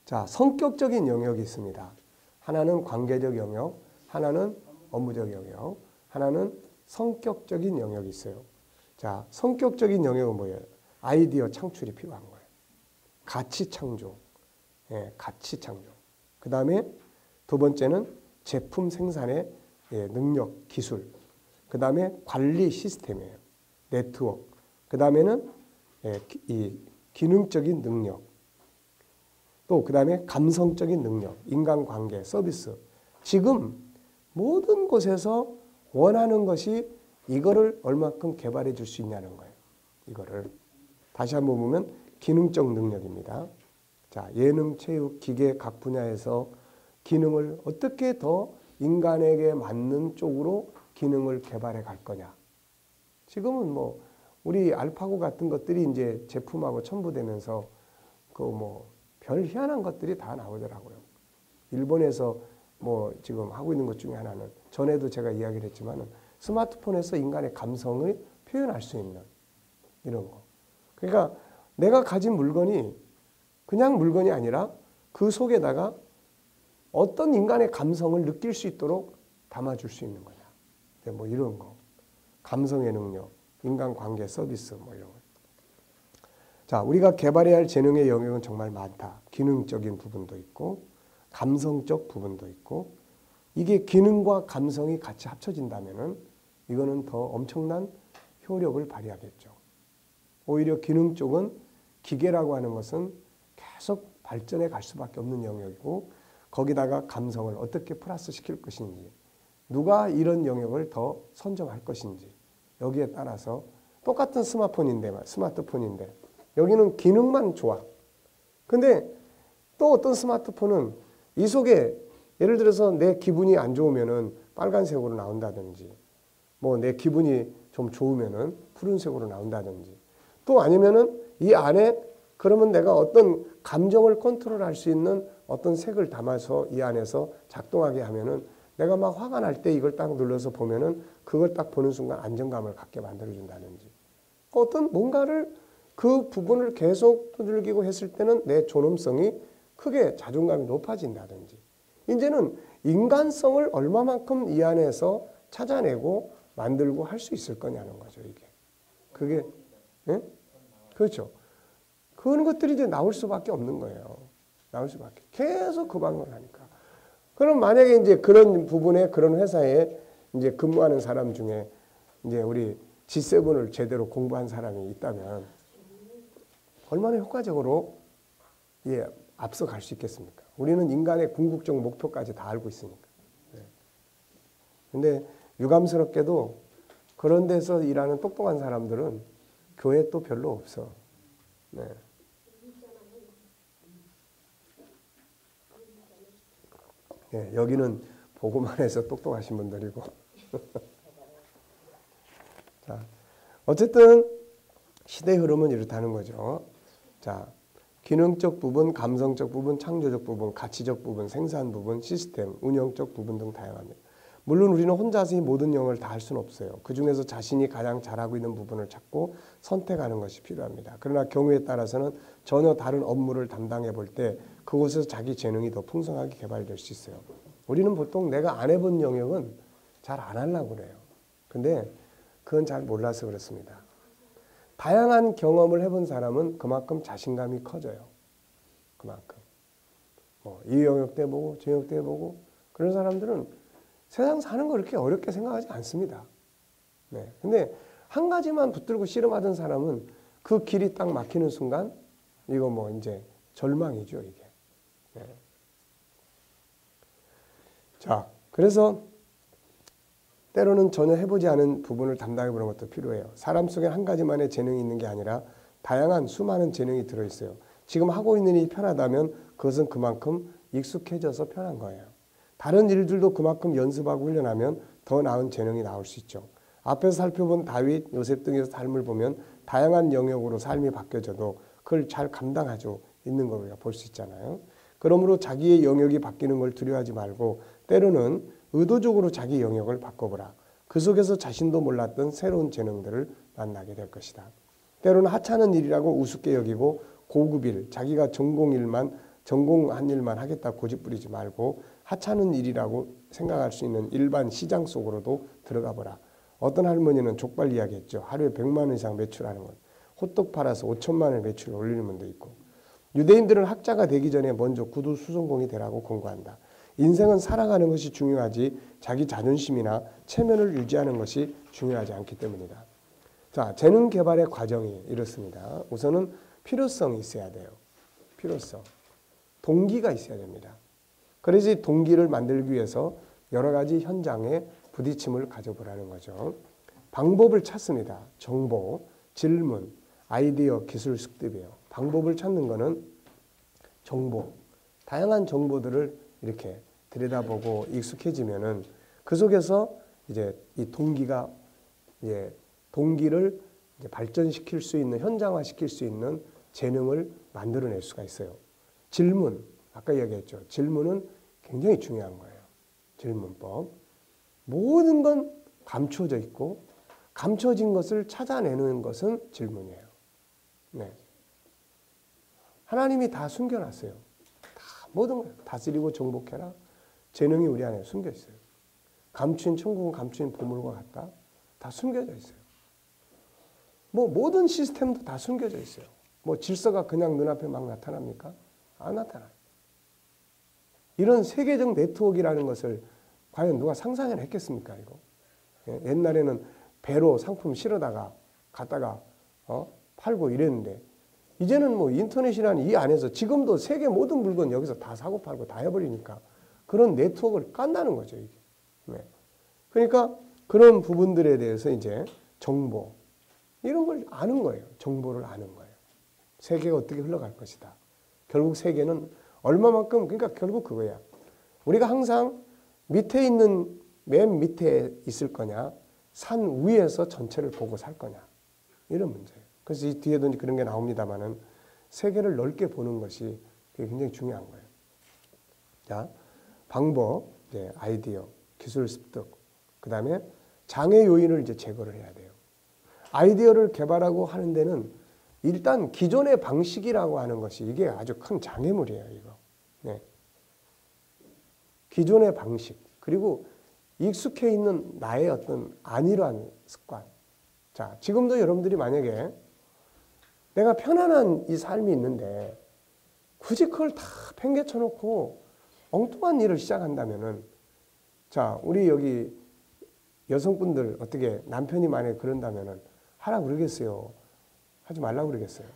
자, 성격적인 영역이 있습니다. 하나는 관계적 영역, 하나는 업무적 영역, 하나는 성격적인 영역이 있어요. 자, 성격적인 영역은 뭐예요? 아이디어 창출이 필요한 거예요. 가치 창조. 예, 가치 창조. 그 다음에 두 번째는 제품 생산의 능력, 기술. 그 다음에 관리 시스템이에요. 네트워크. 그 다음에는 이 기능적인 능력. 또 그 다음에 감성적인 능력, 인간관계, 서비스. 지금 모든 곳에서 원하는 것이 이거를 얼마큼 개발해 줄 수 있냐는 거예요. 이거를. 다시 한번 보면 기능적 능력입니다. 자, 예능, 체육, 기계 각 분야에서 기능을 어떻게 더 인간에게 맞는 쪽으로 기능을 개발해 갈 거냐. 지금은 뭐 우리 알파고 같은 것들이 이제 제품하고 첨부되면서 그 뭐 별 희한한 것들이 다 나오더라고요. 일본에서 뭐 지금 하고 있는 것 중에 하나는 전에도 제가 이야기를 했지만은 스마트폰에서 인간의 감성을 표현할 수 있는 이런 거. 그러니까 내가 가진 물건이 그냥 물건이 아니라 그 속에다가 어떤 인간의 감성을 느낄 수 있도록 담아줄 수 있는 거냐. 뭐 이런 거. 감성의 능력, 인간관계 서비스 뭐 이런 거. 자, 우리가 개발해야 할 재능의 영역은 정말 많다. 기능적인 부분도 있고 감성적 부분도 있고 이게 기능과 감성이 같이 합쳐진다면은 이거는 더 엄청난 효력을 발휘하겠죠. 오히려 기능 쪽은 기계라고 하는 것은 계속 발전해 갈 수밖에 없는 영역이고 거기다가 감성을 어떻게 플러스 시킬 것인지 누가 이런 영역을 더 선점할 것인지 여기에 따라서 똑같은 스마트폰인데 여기는 기능만 좋아. 근데 또 어떤 스마트폰은 이 속에 예를 들어서 내 기분이 안 좋으면은 빨간색으로 나온다든지 뭐 내 기분이 좀 좋으면은 푸른색으로 나온다든지 또 아니면은 이 안에 그러면 내가 어떤 감정을 컨트롤할 수 있는 어떤 색을 담아서 이 안에서 작동하게 하면은 내가 막 화가 날 때 이걸 딱 눌러서 보면은 그걸 딱 보는 순간 안정감을 갖게 만들어준다든지 어떤 뭔가를 그 부분을 계속 두들기고 했을 때는 내 존엄성이 크게 자존감이 높아진다든지 이제는 인간성을 얼마만큼 이 안에서 찾아내고 만들고 할 수 있을 거냐는 거죠. 이게 그게 예? 그렇죠. 그런 것들이 이제 나올 수밖에 없는 거예요. 나올 수밖에. 계속 그 방법을 하니까. 그럼 만약에 이제 그런 부분에 그런 회사에 이제 근무하는 사람 중에 이제 우리 G7을 제대로 공부한 사람이 있다면 얼마나 효과적으로 앞서 갈 수 있겠습니까? 우리는 인간의 궁극적 목표까지 다 알고 있으니까. 근데 유감스럽게도 그런 데서 일하는 똑똑한 사람들은 교회 또 별로 없어. 네. 네, 여기는 보고만 해서 똑똑하신 분들이고. 자, 어쨌든 시대 흐름은 이렇다는 거죠. 자, 기능적 부분, 감성적 부분, 창조적 부분, 가치적 부분, 생산 부분, 시스템, 운영적 부분 등 다양합니다. 물론 우리는 혼자서 이 모든 영역을 다 할 수는 없어요. 그중에서 자신이 가장 잘하고 있는 부분을 찾고 선택하는 것이 필요합니다. 그러나 경우에 따라서는 전혀 다른 업무를 담당해 볼 때 그곳에서 자기 재능이 더 풍성하게 개발될 수 있어요. 우리는 보통 내가 안 해본 영역은 잘 안 하려고 그래요. 근데 그건 잘 몰라서 그렇습니다. 다양한 경험을 해본 사람은 그만큼 자신감이 커져요. 그만큼. 이 영역도 해보고 저 영역도 해보고 그런 사람들은 세상 사는 거 그렇게 어렵게 생각하지 않습니다. 네. 근데 한 가지만 붙들고 씨름하던 사람은 그 길이 딱 막히는 순간 이거 뭐 이제 절망이죠, 이게. 네. 자, 그래서 때로는 전혀 해보지 않은 부분을 담당해보는 것도 필요해요. 사람 속에 한 가지만의 재능이 있는 게 아니라 다양한 수많은 재능이 들어있어요. 지금 하고 있는 일이 편하다면 그것은 그만큼 익숙해져서 편한 거예요. 다른 일들도 그만큼 연습하고 훈련하면 더 나은 재능이 나올 수 있죠. 앞에서 살펴본 다윗, 요셉 등의 삶을 보면 다양한 영역으로 삶이 바뀌어져도 그걸 잘 감당하죠. 있는 걸 우리가 볼 수 있잖아요. 그러므로 자기의 영역이 바뀌는 걸 두려워하지 말고 때로는 의도적으로 자기 영역을 바꿔보라. 그 속에서 자신도 몰랐던 새로운 재능들을 만나게 될 것이다. 때로는 하찮은 일이라고 우습게 여기고 고급 일, 자기가 전공한 일만 하겠다 고집 부리지 말고 하찮은 일이라고 생각할 수 있는 일반 시장 속으로도 들어가 보라. 어떤 할머니는 족발 이야기했죠. 하루에 100만 원 이상 매출하는 것. 호떡 팔아서 5천만 원의 매출을 올리는 분도 있고. 유대인들은 학자가 되기 전에 먼저 구두 수성공이 되라고 권고한다. 인생은 살아가는 것이 중요하지 자기 자존심이나 체면을 유지하는 것이 중요하지 않기 때문이다. 자, 재능 개발의 과정이 이렇습니다. 우선은 필요성이 있어야 돼요. 필요성. 동기가 있어야 됩니다. 그래서 동기를 만들기 위해서 여러 가지 현장에 부딪힘을 가져보라는 거죠. 방법을 찾습니다. 정보, 질문, 아이디어, 기술 습득이에요. 방법을 찾는 거는 정보, 다양한 정보들을 이렇게 들여다보고 익숙해지면은 그 속에서 이제 이 동기를 이제 발전시킬 수 있는, 현장화시킬 수 있는 재능을 만들어낼 수가 있어요. 질문, 아까 얘기했죠. 질문은 굉장히 중요한 거예요. 질문법. 모든 건 감춰져 있고 감춰진 것을 찾아내는 것은 질문이에요. 네. 하나님이 다 숨겨놨어요. 다 모든 걸 다스리고 정복해라. 재능이 우리 안에 숨겨 있어요. 감추인 천국은 감추인 보물과 같다. 다 숨겨져 있어요. 뭐 모든 시스템도 다 숨겨져 있어요. 뭐 질서가 그냥 눈앞에 막 나타납니까? 안 나타나요. 이런 세계적 네트워크라는 것을 과연 누가 상상을 했겠습니까? 이거 옛날에는 배로 상품 실어다가 갖다가 팔고 이랬는데 이제는 뭐 인터넷이라는 이 안에서 지금도 세계 모든 물건 여기서 다 사고 팔고 다 해버리니까 그런 네트워크를 깐다는 거죠. 이게. 네. 그러니까 그런 부분들에 대해서 이제 정보 이런 걸 아는 거예요. 정보를 아는 거예요. 세계가 어떻게 흘러갈 것이다. 결국 세계는 얼마만큼 그러니까 결국 그거야. 우리가 항상 밑에 있는 맨 밑에 있을 거냐 산 위에서 전체를 보고 살 거냐 이런 문제예요. 그래서 이 뒤에도 그런 게 나옵니다만은 세계를 넓게 보는 것이 굉장히 중요한 거예요. 자, 방법, 이제 아이디어, 기술 습득, 그 다음에 장애 요인을 이제 제거를 해야 돼요. 아이디어를 개발하고 하는 데는 일단 기존의 방식이라고 하는 것이 이게 아주 큰 장애물이에요. 이거. 네. 기존의 방식 그리고 익숙해 있는 나의 어떤 안일한 습관. 자, 지금도 여러분들이 만약에 내가 편안한 이 삶이 있는데 굳이 그걸 다 팽개쳐 놓고 엉뚱한 일을 시작한다면은 자, 우리 여기 여성분들 어떻게 남편이 만약에 그런다면은 하라 그러겠어요? 하지 말라고 그러겠어요?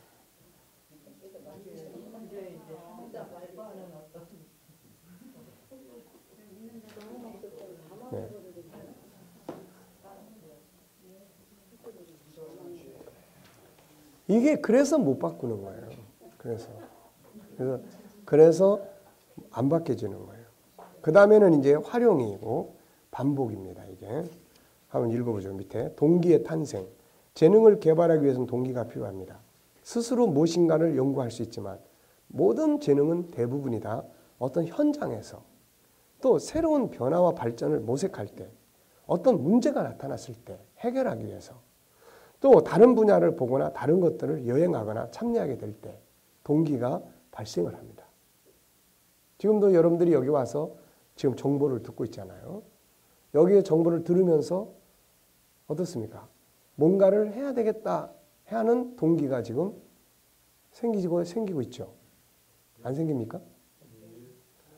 네. 이게 그래서 못 바꾸는 거예요. 그래서 안 바뀌어지는 거예요. 그 다음에는 이제 활용이고 반복입니다. 이게 한번 읽어보죠. 밑에 동기의 탄생. 재능을 개발하기 위해서는 동기가 필요합니다. 스스로 무엇인가를 연구할 수 있지만 모든 재능은 대부분이 다 어떤 현장에서 또 새로운 변화와 발전을 모색할 때 어떤 문제가 나타났을 때 해결하기 위해서 또 다른 분야를 보거나 다른 것들을 여행하거나 참여하게 될 때 동기가 발생을 합니다. 지금도 여러분들이 여기 와서 지금 정보를 듣고 있잖아요. 여기에 정보를 들으면서 어떻습니까? 뭔가를 해야 되겠다 하는 동기가 지금 생기고 있죠. 안 생깁니까?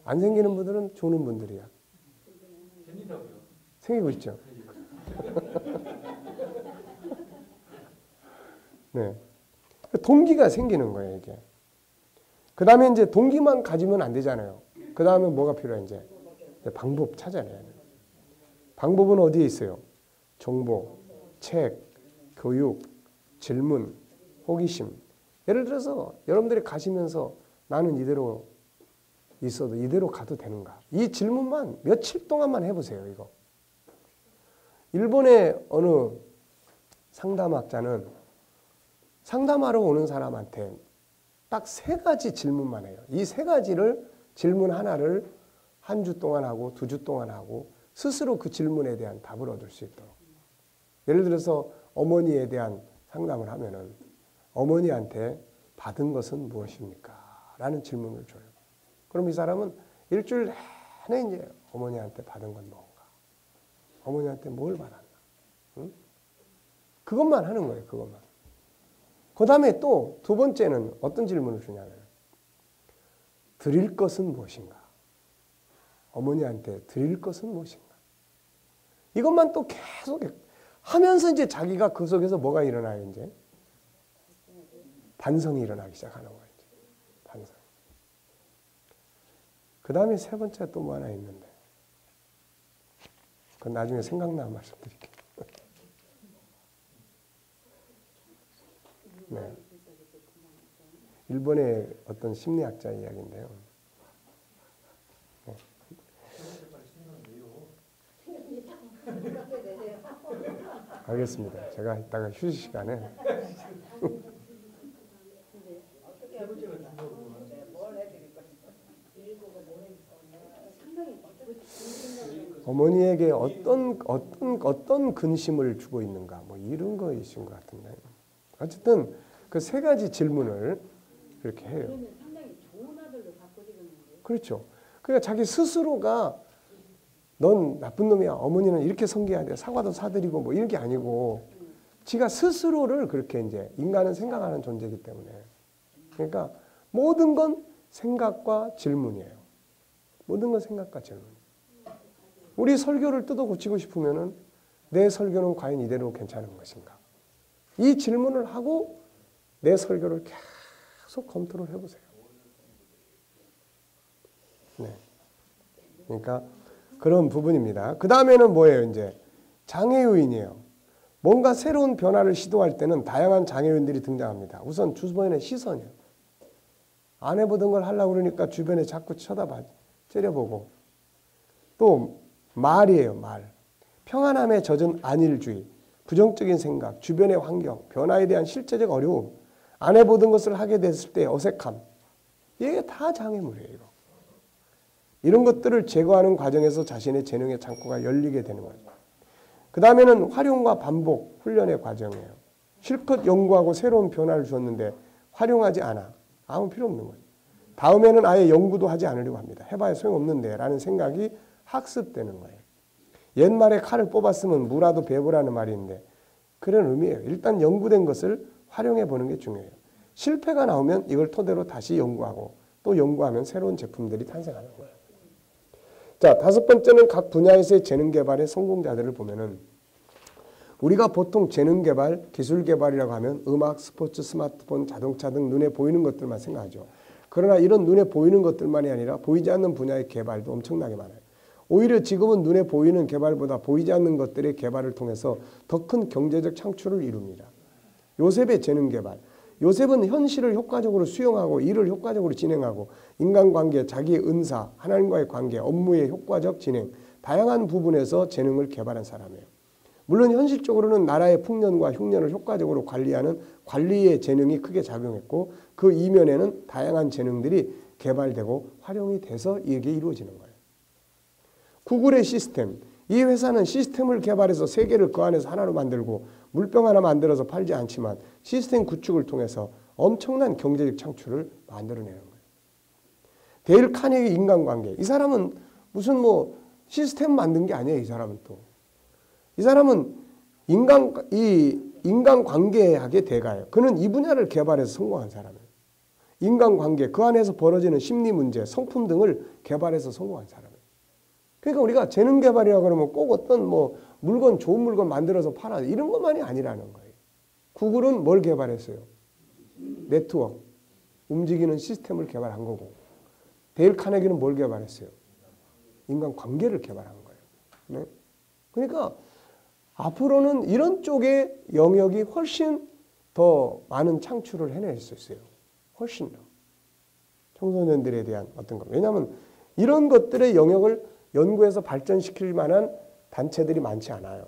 안 생기는 분들은 조는 분들이야. 생기고 있죠. 네. 동기가 생기는 거예요, 이게. 그 다음에 이제 동기만 가지면 안 되잖아요. 그 다음에 뭐가 필요해, 이제 방법 찾아내야 돼요. 방법은 어디에 있어요? 정보, 책, 교육, 질문, 호기심. 예를 들어서 여러분들이 가시면서 나는 이대로 있어도 이대로 가도 되는가? 이 질문만 며칠 동안만 해보세요. 이거. 일본의 어느 상담학자는 상담하러 오는 사람한테 딱 3가지 질문만 해요. 이 3가지를 질문 하나를 한 주 동안 하고 2주 동안 하고 스스로 그 질문에 대한 답을 얻을 수 있도록. 예를 들어서 어머니에 대한 상담을 하면은 어머니한테 받은 것은 무엇입니까? 라는 질문을 줘요. 그럼 이 사람은 일주일 내내 이제 어머니한테 받은 건 뭔가? 어머니한테 뭘 받았나? 응? 그것만 하는 거예요. 그것만. 그 다음에 또 2번째는 어떤 질문을 주냐면 드릴 것은 무엇인가? 어머니한테 드릴 것은 무엇인가? 이것만 또 계속 하면서 이제 자기가 그 속에서 뭐가 일어나요? 이제 반성이 일어나기 시작하는 거예요. 이제. 반성. 그 다음에 3번째 또 뭐 하나 있는데 그건 나중에 생각나면 말씀드릴게요. 네. 일본의 어떤 심리학자 이야기인데요. 네. 알겠습니다. 제가 이따가 휴식 시간에 어머니에게 어떤 근심을 주고 있는가 뭐 이런 거이신 것 같은데 어쨌든 그 3가지 질문을 이렇게 해요. 그러면 상당히 좋은 아들로 바꿔지겠는데. 그렇죠. 그러니까 자기 스스로가 넌 나쁜 놈이야. 어머니는 이렇게 섬겨야 돼. 사과도 사드리고 뭐 이런 게 아니고 지가 스스로를 그렇게 이제 인간은 생각하는 존재이기 때문에 그러니까 모든 건 생각과 질문이에요. 모든 건 생각과 질문. 우리 설교를 뜯어 고치고 싶으면은 내 설교는 과연 이대로 괜찮은 것인가? 이 질문을 하고 내 설교를 계속 검토를 해보세요. 네. 그러니까 그런 부분입니다. 그 다음에는 뭐예요? 이제 장애 요인이에요. 뭔가 새로운 변화를 시도할 때는 다양한 장애 요인들이 등장합니다. 우선 주변의 시선이에요. 안 해보던 걸 하려고 그러니까 주변에 자꾸 쳐다봐, 째려보고. 또 말이에요. 말. 평안함에 젖은 안일주의, 부정적인 생각, 주변의 환경, 변화에 대한 실제적 어려움, 안 해보던 것을 하게 됐을 때 어색함. 이게 다 장애물이에요. 이거. 이런 것들을 제거하는 과정에서 자신의 재능의 창고가 열리게 되는 거죠. 그 다음에는 활용과 반복, 훈련의 과정이에요. 실컷 연구하고 새로운 변화를 주었는데 활용하지 않아. 아무 필요 없는 거예요. 다음에는 아예 연구도 하지 않으려고 합니다. 해봐야 소용없는데 라는 생각이 학습되는 거예요. 옛말에 칼을 뽑았으면 무라도 배부라는 말이 있는데 그런 의미예요. 일단 연구된 것을 활용해 보는 게 중요해요. 실패가 나오면 이걸 토대로 다시 연구하고 또 연구하면 새로운 제품들이 탄생하는 거예요. 자, 5번째는 각 분야에서의 재능 개발의 성공자들을 보면은 우리가 보통 재능 개발, 기술 개발이라고 하면 음악, 스포츠, 스마트폰, 자동차 등 눈에 보이는 것들만 생각하죠. 그러나 이런 눈에 보이는 것들만이 아니라 보이지 않는 분야의 개발도 엄청나게 많아요. 오히려 지금은 눈에 보이는 개발보다 보이지 않는 것들의 개발을 통해서 더 큰 경제적 창출을 이룹니다. 요셉의 재능 개발. 요셉은 현실을 효과적으로 수용하고 일을 효과적으로 진행하고 인간관계, 자기의 은사, 하나님과의 관계, 업무의 효과적 진행, 다양한 부분에서 재능을 개발한 사람이에요. 물론 현실적으로는 나라의 풍년과 흉년을 효과적으로 관리하는 관리의 재능이 크게 작용했고 그 이면에는 다양한 재능들이 개발되고 활용이 돼서 이게 이루어지는 거예요. 구글의 시스템. 이 회사는 시스템을 개발해서 세계를 그 안에서 하나로 만들고 물병 하나 만들어서 팔지 않지만 시스템 구축을 통해서 엄청난 경제적 창출을 만들어내는 거예요. 데일 카네기 인간관계. 이 사람은 무슨 뭐 시스템 만든 게 아니에요. 이 사람은 또. 이 사람은 인간관계학의 대가예요. 그는 이 분야를 개발해서 성공한 사람이에요. 인간관계, 그 안에서 벌어지는 심리문제, 성품 등을 개발해서 성공한 사람이에요. 그러니까 우리가 재능 개발이라고 그러면 꼭 어떤 뭐 물건, 좋은 물건 만들어서 팔아 이런 것만이 아니라는 거예요. 구글은 뭘 개발했어요? 네트워크, 움직이는 시스템을 개발한 거고 데일 카네기는 뭘 개발했어요? 인간관계를 개발한 거예요. 네? 그러니까 앞으로는 이런 쪽의 영역이 훨씬 더 많은 창출을 해낼 수 있어요. 훨씬 더. 청소년들에 대한 어떤 것. 왜냐하면 이런 것들의 영역을 연구해서 발전시킬 만한 단체들이 많지 않아요.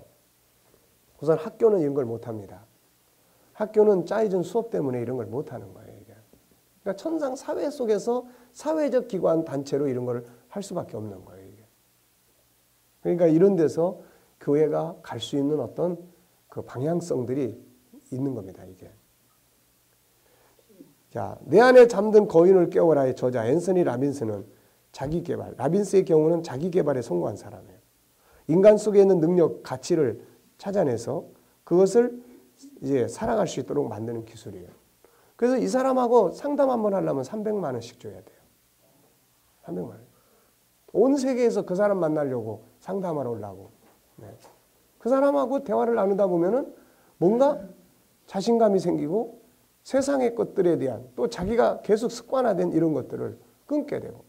우선 학교는 이런 걸 못합니다. 학교는 짜여진 수업 때문에 이런 걸 못하는 거예요. 이게. 그러니까 천상 사회 속에서 사회적 기관 단체로 이런 걸 할 수밖에 없는 거예요. 이게. 그러니까 이런 데서 교회가 갈 수 있는 어떤 그 방향성들이 있는 겁니다. 이게. 자, 내 안에 잠든 거인을 깨워라의 저자 앤서니 라빈스는 자기개발, 라빈스의 경우는 자기개발에 성공한 사람이에요. 인간 속에 있는 능력, 가치를 찾아내서 그것을 이제 살아갈 수 있도록 만드는 기술이에요. 그래서 이 사람하고 상담 한번 하려면 300만 원씩 줘야 돼요. 300만 원. 온 세계에서 그 사람 만나려고 상담하러 오려고. 네. 그 사람하고 대화를 나누다 보면은 뭔가 자신감이 생기고 세상의 것들에 대한 또 자기가 계속 습관화된 이런 것들을 끊게 되고.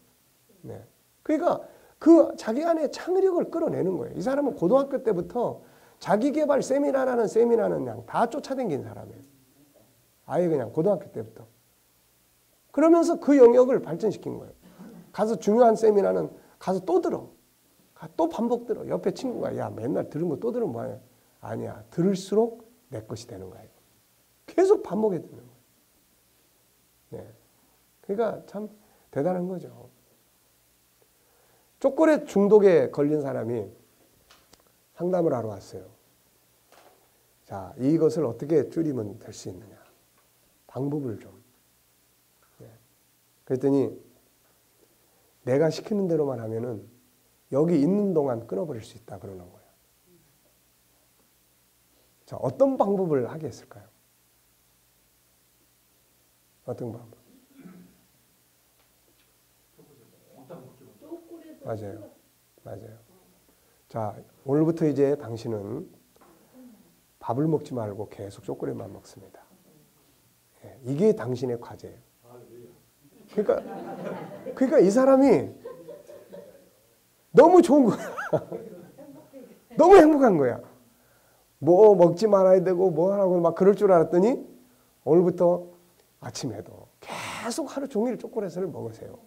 네. 그러니까 그 자기 안에 창의력을 끌어내는 거예요. 이 사람은 고등학교 때부터 자기개발 세미나라는 세미나는 그냥 다 쫓아다닌 사람이에요. 아예 그냥 고등학교 때부터. 그러면서 그 영역을 발전시킨 거예요. 가서 중요한 세미나는 가서 또 들어. 또 반복 들어. 옆에 친구가 야 맨날 들은 거 또 들으면 뭐하냐. 아니야. 들을수록 내 것이 되는 거예요. 계속 반복해 듣는 거예요. 네. 그러니까 참 대단한 거죠. 초콜릿 중독에 걸린 사람이 상담을 하러 왔어요. 자, 이것을 어떻게 줄이면 될 수 있느냐. 방법을 좀. 네. 그랬더니 내가 시키는 대로만 하면은 여기 있는 동안 끊어버릴 수 있다 그러는 거예요. 자, 어떤 방법을 하겠을까요? 어떤 방법? 맞아요. 맞아요. 자, 오늘부터 이제 당신은 밥을 먹지 말고 계속 초콜릿만 먹습니다. 예, 이게 당신의 과제예요. 그러니까 이 사람이 너무 좋은 거야. 너무 행복한 거야. 뭐 먹지 말아야 되고 뭐 하라고 막 그럴 줄 알았더니 오늘부터 아침에도 계속 하루 종일 초콜릿을 먹으세요.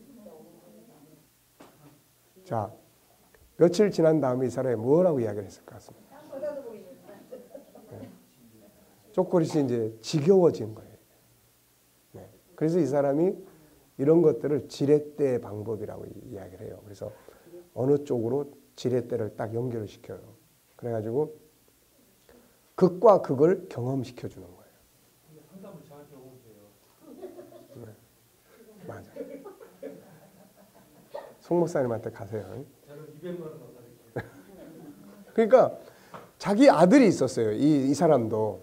자, 며칠 지난 다음에 이 사람이 뭐라고 이야기를 했을 것 같습니다. 네. 초콜릿이 이제 지겨워진 거예요. 네. 그래서 이 사람이 이런 것들을 지렛대 방법이라고 이야기를 해요. 그래서 어느 쪽으로 지렛대를 딱 연결을 시켜요. 그래가지고 극과 극을 경험시켜 주는 거예요. 상담을 저한테 오세요. 네. 맞아. 송 목사님한테 가세요. 저는 200만 원 받아드릴게요. 그러니까 자기 아들이 있었어요. 이 사람도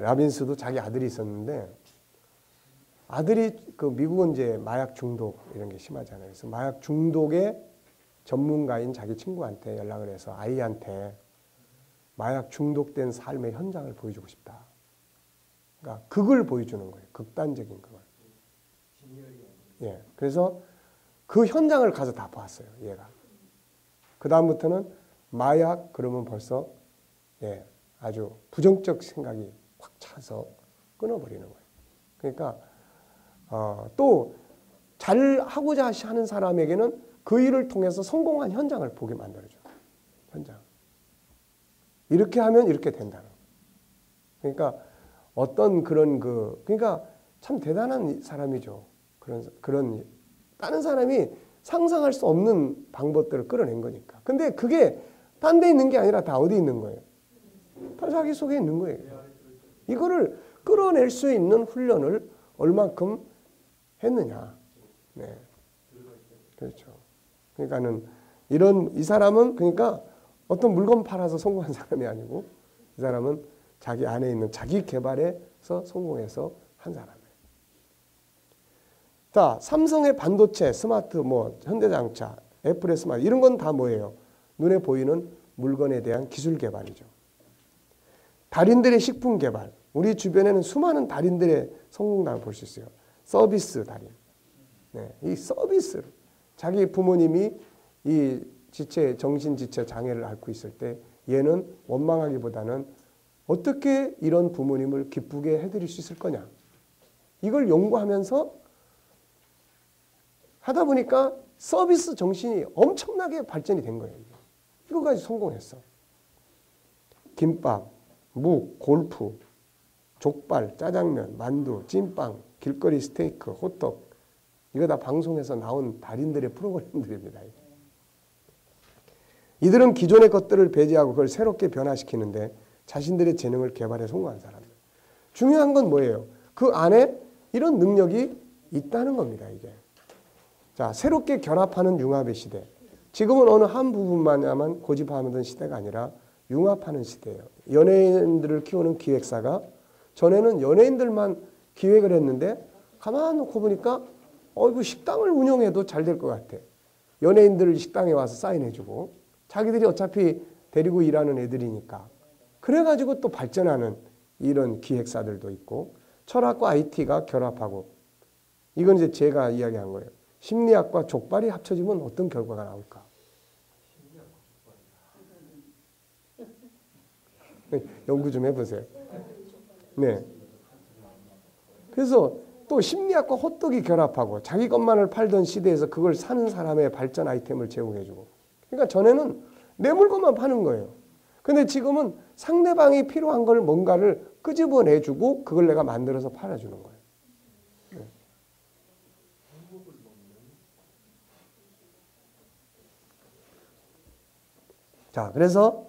라빈스도 자기 아들이 있었는데 아들이 그 미국은 이제 마약 중독 이런 게 심하잖아요. 그래서 마약 중독의 전문가인 자기 친구한테 연락을 해서 아이한테 마약 중독된 삶의 현장을 보여주고 싶다. 그러니까 극을 보여주는 거예요. 극단적인 극을. 예. 그래서 그 현장을 가서 다 봤어요. 얘가. 그 다음부터는 마약 그러면 벌써 예, 아주 부정적 생각이 확 차서 끊어버리는 거예요. 그러니까 또 잘하고자 하는 사람에게는 그 일을 통해서 성공한 현장을 보게 만들어줘요. 현장. 이렇게 하면 이렇게 된다는 거예요. 그러니까 어떤 그러니까 참 대단한 사람이죠. 그런 다른 사람이 상상할 수 없는 방법들을 끌어낸 거니까. 근데 그게 딴 데 있는 게 아니라 다 어디 있는 거예요? 다 자기 속에 있는 거예요. 이거를 끌어낼 수 있는 훈련을 얼만큼 했느냐. 네. 그렇죠. 그러니까는 이 사람은 그러니까 어떤 물건 팔아서 성공한 사람이 아니고 이 사람은 자기 안에 있는 자기 개발에서 성공해서 한 사람이에요. 자, 삼성의 반도체, 스마트, 현대자동차, 애플의 스마트 이런 건 다 뭐예요? 눈에 보이는 물건에 대한 기술 개발이죠. 달인들의 식품 개발. 우리 주변에는 수많은 달인들의 성공담을 볼 수 있어요. 서비스 달인. 네, 이 서비스. 자기 부모님이 이 지체, 정신지체 장애를 앓고 있을 때 얘는 원망하기보다는 어떻게 이런 부모님을 기쁘게 해드릴 수 있을 거냐. 이걸 연구하면서 하다 보니까 서비스 정신이 엄청나게 발전이 된 거예요. 이거까지 성공했어. 김밥, 묵, 골프, 족발, 짜장면, 만두, 찐빵, 길거리 스테이크, 호떡. 이거 다 방송에서 나온 달인들의 프로그램들입니다. 이들은 기존의 것들을 배제하고 그걸 새롭게 변화시키는데 자신들의 재능을 개발해 성공한 사람들. 중요한 건 뭐예요? 그 안에 이런 능력이 있다는 겁니다. 이게. 자, 새롭게 결합하는 융합의 시대. 지금은 어느 한 부분만야만 고집하는 시대가 아니라 융합하는 시대예요. 연예인들을 키우는 기획사가 전에는 연예인들만 기획을 했는데 가만 놓고 보니까 이거 식당을 운영해도 잘 될 것 같아. 연예인들 식당에 와서 사인해주고 자기들이 어차피 데리고 일하는 애들이니까. 그래가지고 또 발전하는 이런 기획사들도 있고 철학과 IT가 결합하고 이건 이제 제가 이야기한 거예요. 심리학과 족발이 합쳐지면 어떤 결과가 나올까? 네, 연구 좀 해보세요. 네. 그래서 또 심리학과 호떡이 결합하고 자기 것만을 팔던 시대에서 그걸 사는 사람의 발전 아이템을 제공해주고. 그러니까 전에는 내 물건만 파는 거예요. 근데 지금은 상대방이 필요한 걸 뭔가를 끄집어내주고 그걸 내가 만들어서 팔아주는 거예요. 네. 자, 그래서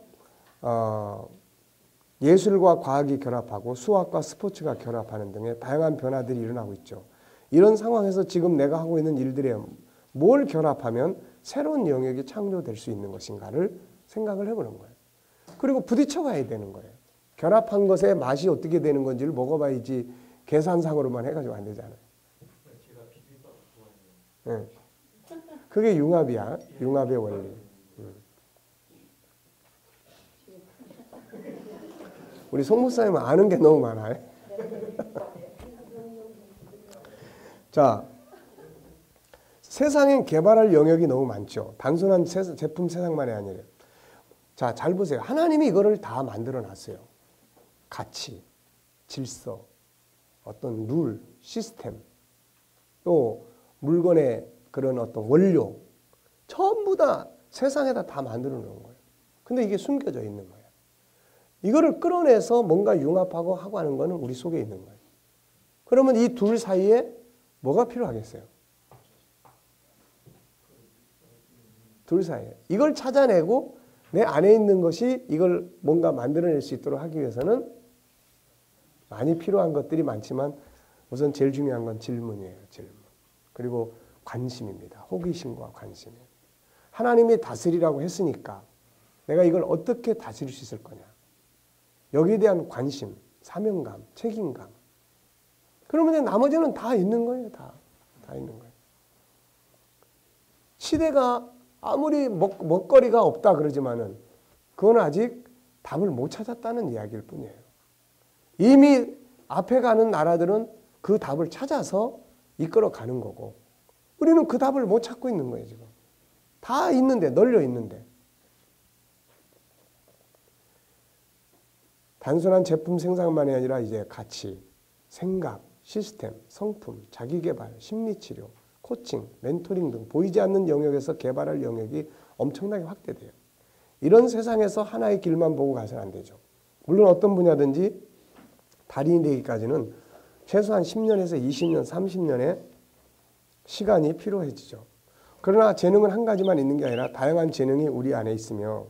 예술과 과학이 결합하고 수학과 스포츠가 결합하는 등의 다양한 변화들이 일어나고 있죠. 이런 상황에서 지금 내가 하고 있는 일들에 뭘 결합하면 새로운 영역이 창조될 수 있는 것인가를 생각을 해보는 거예요. 그리고 부딪혀봐야 되는 거예요. 결합한 것의 맛이 어떻게 되는 건지를 먹어봐야지 계산상으로만 해가지고 안 되잖아요. 제가 비빔밥 좋아해요. 네. 그게 융합이야. 융합의 원리. 우리 송 목사님은 아는 게 너무 많아요. 자, 세상엔 개발할 영역이 너무 많죠. 단순한 제품 세상만이 아니라. 자, 잘 보세요. 하나님이 이거를 다 만들어 놨어요. 가치, 질서, 어떤 룰, 시스템, 또 물건의 그런 어떤 원료, 전부 다 세상에다 다 만들어 놓은 거예요. 근데 이게 숨겨져 있는 거예요. 이거를 끌어내서 뭔가 융합하고 하고 하는 거는 우리 속에 있는 거예요. 그러면 이 둘 사이에 뭐가 필요하겠어요? 둘 사이에. 이걸 찾아내고 내 안에 있는 것이 이걸 뭔가 만들어낼 수 있도록 하기 위해서는 많이 필요한 것들이 많지만 우선 제일 중요한 건 질문이에요. 질문. 그리고 관심입니다. 호기심과 관심. 하나님이 다스리라고 했으니까 내가 이걸 어떻게 다스릴 수 있을 거냐. 여기에 대한 관심, 사명감, 책임감. 그러면 나머지는 다 있는 거예요. 다 있는 거예요. 시대가 아무리 먹거리가 없다 그러지만은 그건 아직 답을 못 찾았다는 이야기일 뿐이에요. 이미 앞에 가는 나라들은 그 답을 찾아서 이끌어 가는 거고 우리는 그 답을 못 찾고 있는 거예요. 지금. 다 있는데 널려 있는데. 단순한 제품 생산만이 아니라 이제 가치, 생각, 시스템, 성품, 자기개발, 심리치료, 코칭, 멘토링 등 보이지 않는 영역에서 개발할 영역이 엄청나게 확대돼요. 이런 세상에서 하나의 길만 보고 가서는 안 되죠. 물론 어떤 분야든지 달인이 되기까지는 최소한 10년에서 20년, 30년의 시간이 필요해지죠. 그러나 재능은 한 가지만 있는 게 아니라 다양한 재능이 우리 안에 있으며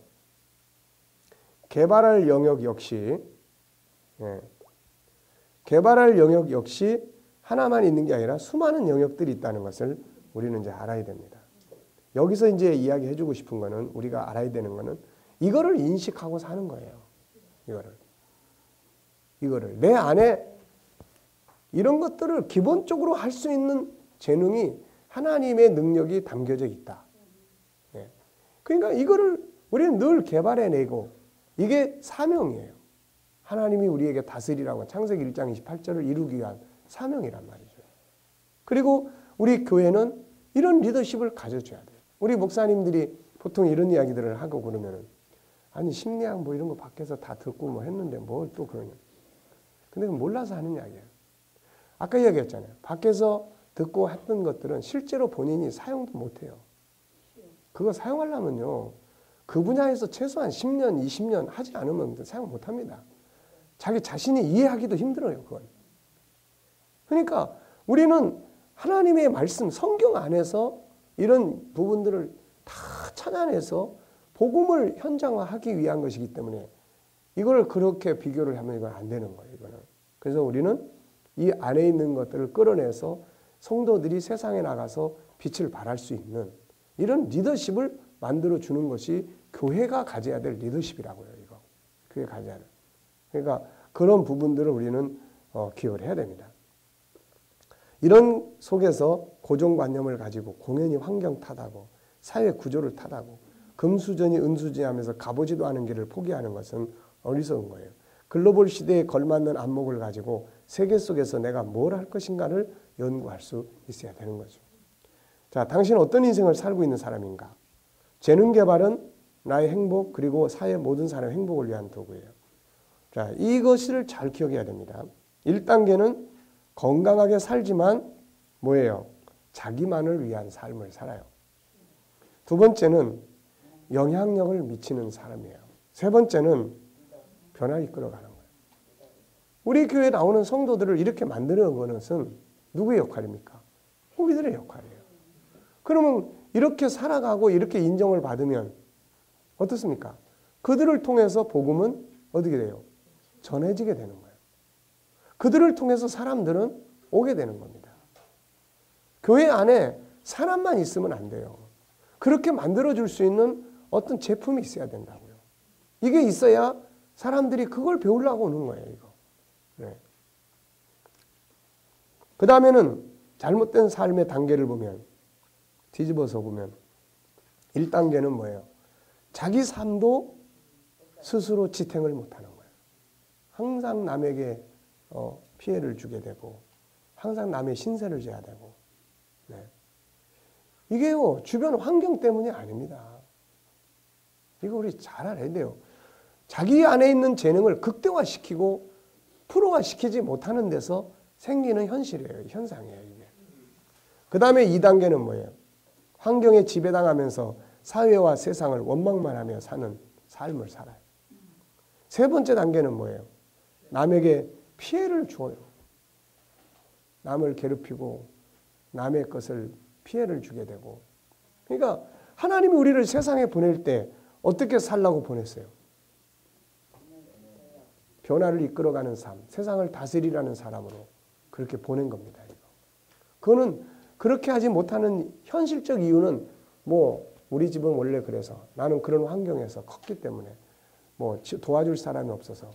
개발할 영역 역시 하나만 있는 게 아니라 수많은 영역들이 있다는 것을 우리는 이제 알아야 됩니다. 여기서 이제 이야기해주고 싶은 거는 우리가 알아야 되는 거는 이거를 인식하고 사는 거예요. 이거를 내 안에 이런 것들을 기본적으로 할 수 있는 재능이 하나님의 능력이 담겨져 있다. 그러니까 이거를 우리는 늘 개발해내고 이게 사명이에요. 하나님이 우리에게 다스리라고 창세기 1장 28절을 이루기 위한 사명이란 말이죠. 그리고 우리 교회는 이런 리더십을 가져줘야 돼요. 우리 목사님들이 보통 이런 이야기들을 하고 그러면은 아니 심리학 뭐 이런 거 밖에서 다 듣고 뭐 했는데 뭘 또 그러냐. 근데 그건 몰라서 하는 이야기예요. 아까 이야기했잖아요. 밖에서 듣고 했던 것들은 실제로 본인이 사용도 못해요. 그거 사용하려면요. 그 분야에서 최소한 10년, 20년 하지 않으면 사용 못합니다. 자기 자신이 이해하기도 힘들어요. 그건. 그러니까 우리는 하나님의 말씀, 성경 안에서 이런 부분들을 다 찾아내서 복음을 현장화하기 위한 것이기 때문에 이걸 그렇게 비교를 하면 이건 안 되는 거예요. 이거는. 그래서 우리는 이 안에 있는 것들을 끌어내서 성도들이 세상에 나가서 빛을 발할 수 있는 이런 리더십을 만들어 주는 것이 교회가 가져야 될 리더십이라고요. 이거. 그게 가져야 돼. 그러니까 그런 부분들을 우리는 기여를 해야 됩니다. 이런 속에서 고정관념을 가지고 공연히 환경 탓하고 사회 구조를 탓하고 금수저니 은수저니 하면서 가보지도 않은 길을 포기하는 것은 어리석은 거예요. 글로벌 시대에 걸맞는 안목을 가지고 세계 속에서 내가 뭘 할 것인가를 연구할 수 있어야 되는 거죠. 자, 당신은 어떤 인생을 살고 있는 사람인가? 재능 개발은 나의 행복 그리고 사회 모든 사람의 행복을 위한 도구예요. 자, 이것을 잘 기억해야 됩니다. 1단계는 건강하게 살지만 뭐예요? 자기만을 위한 삶을 살아요. 두 번째는 영향력을 미치는 사람이에요. 세 번째는 변화 이끌어가는 거예요. 우리 교회에 나오는 성도들을 이렇게 만드는 것은 누구의 역할입니까? 우리들의 역할이에요. 그러면 이렇게 살아가고 이렇게 인정을 받으면 어떻습니까? 그들을 통해서 복음은 어떻게 돼요? 전해지게 되는 거예요. 그들을 통해서 사람들은 오게 되는 겁니다. 교회 안에 사람만 있으면 안 돼요. 그렇게 만들어줄 수 있는 어떤 제품이 있어야 된다고요. 이게 있어야 사람들이 그걸 배우려고 오는 거예요. 이거. 네. 그 다음에는 잘못된 삶의 단계를 보면 뒤집어서 보면 1단계는 뭐예요? 자기 삶도 스스로 지탱을 못하는 거예요. 항상 남에게 피해를 주게 되고 항상 남의 신세를 져야 되고 네. 이게요 주변 환경 때문이 아닙니다. 이거 우리 잘 알아야 돼요. 자기 안에 있는 재능을 극대화시키고 프로화시키지 못하는 데서 생기는 현실이에요. 현상이에요. 이게. 그 다음에 2단계는 뭐예요? 환경에 지배당하면서 사회와 세상을 원망만 하며 사는 삶을 살아요. 세 번째 단계는 뭐예요? 남에게 피해를 줘요. 남을 괴롭히고 남의 것을 피해를 주게 되고. 그러니까 하나님이 우리를 세상에 보낼 때 어떻게 살라고 보냈어요? 변화를 이끌어가는 삶, 세상을 다스리라는 사람으로 그렇게 보낸 겁니다. 이거. 그거는 그렇게 하지 못하는 현실적 이유는 뭐 우리 집은 원래 그래서 나는 그런 환경에서 컸기 때문에 뭐 도와줄 사람이 없어서.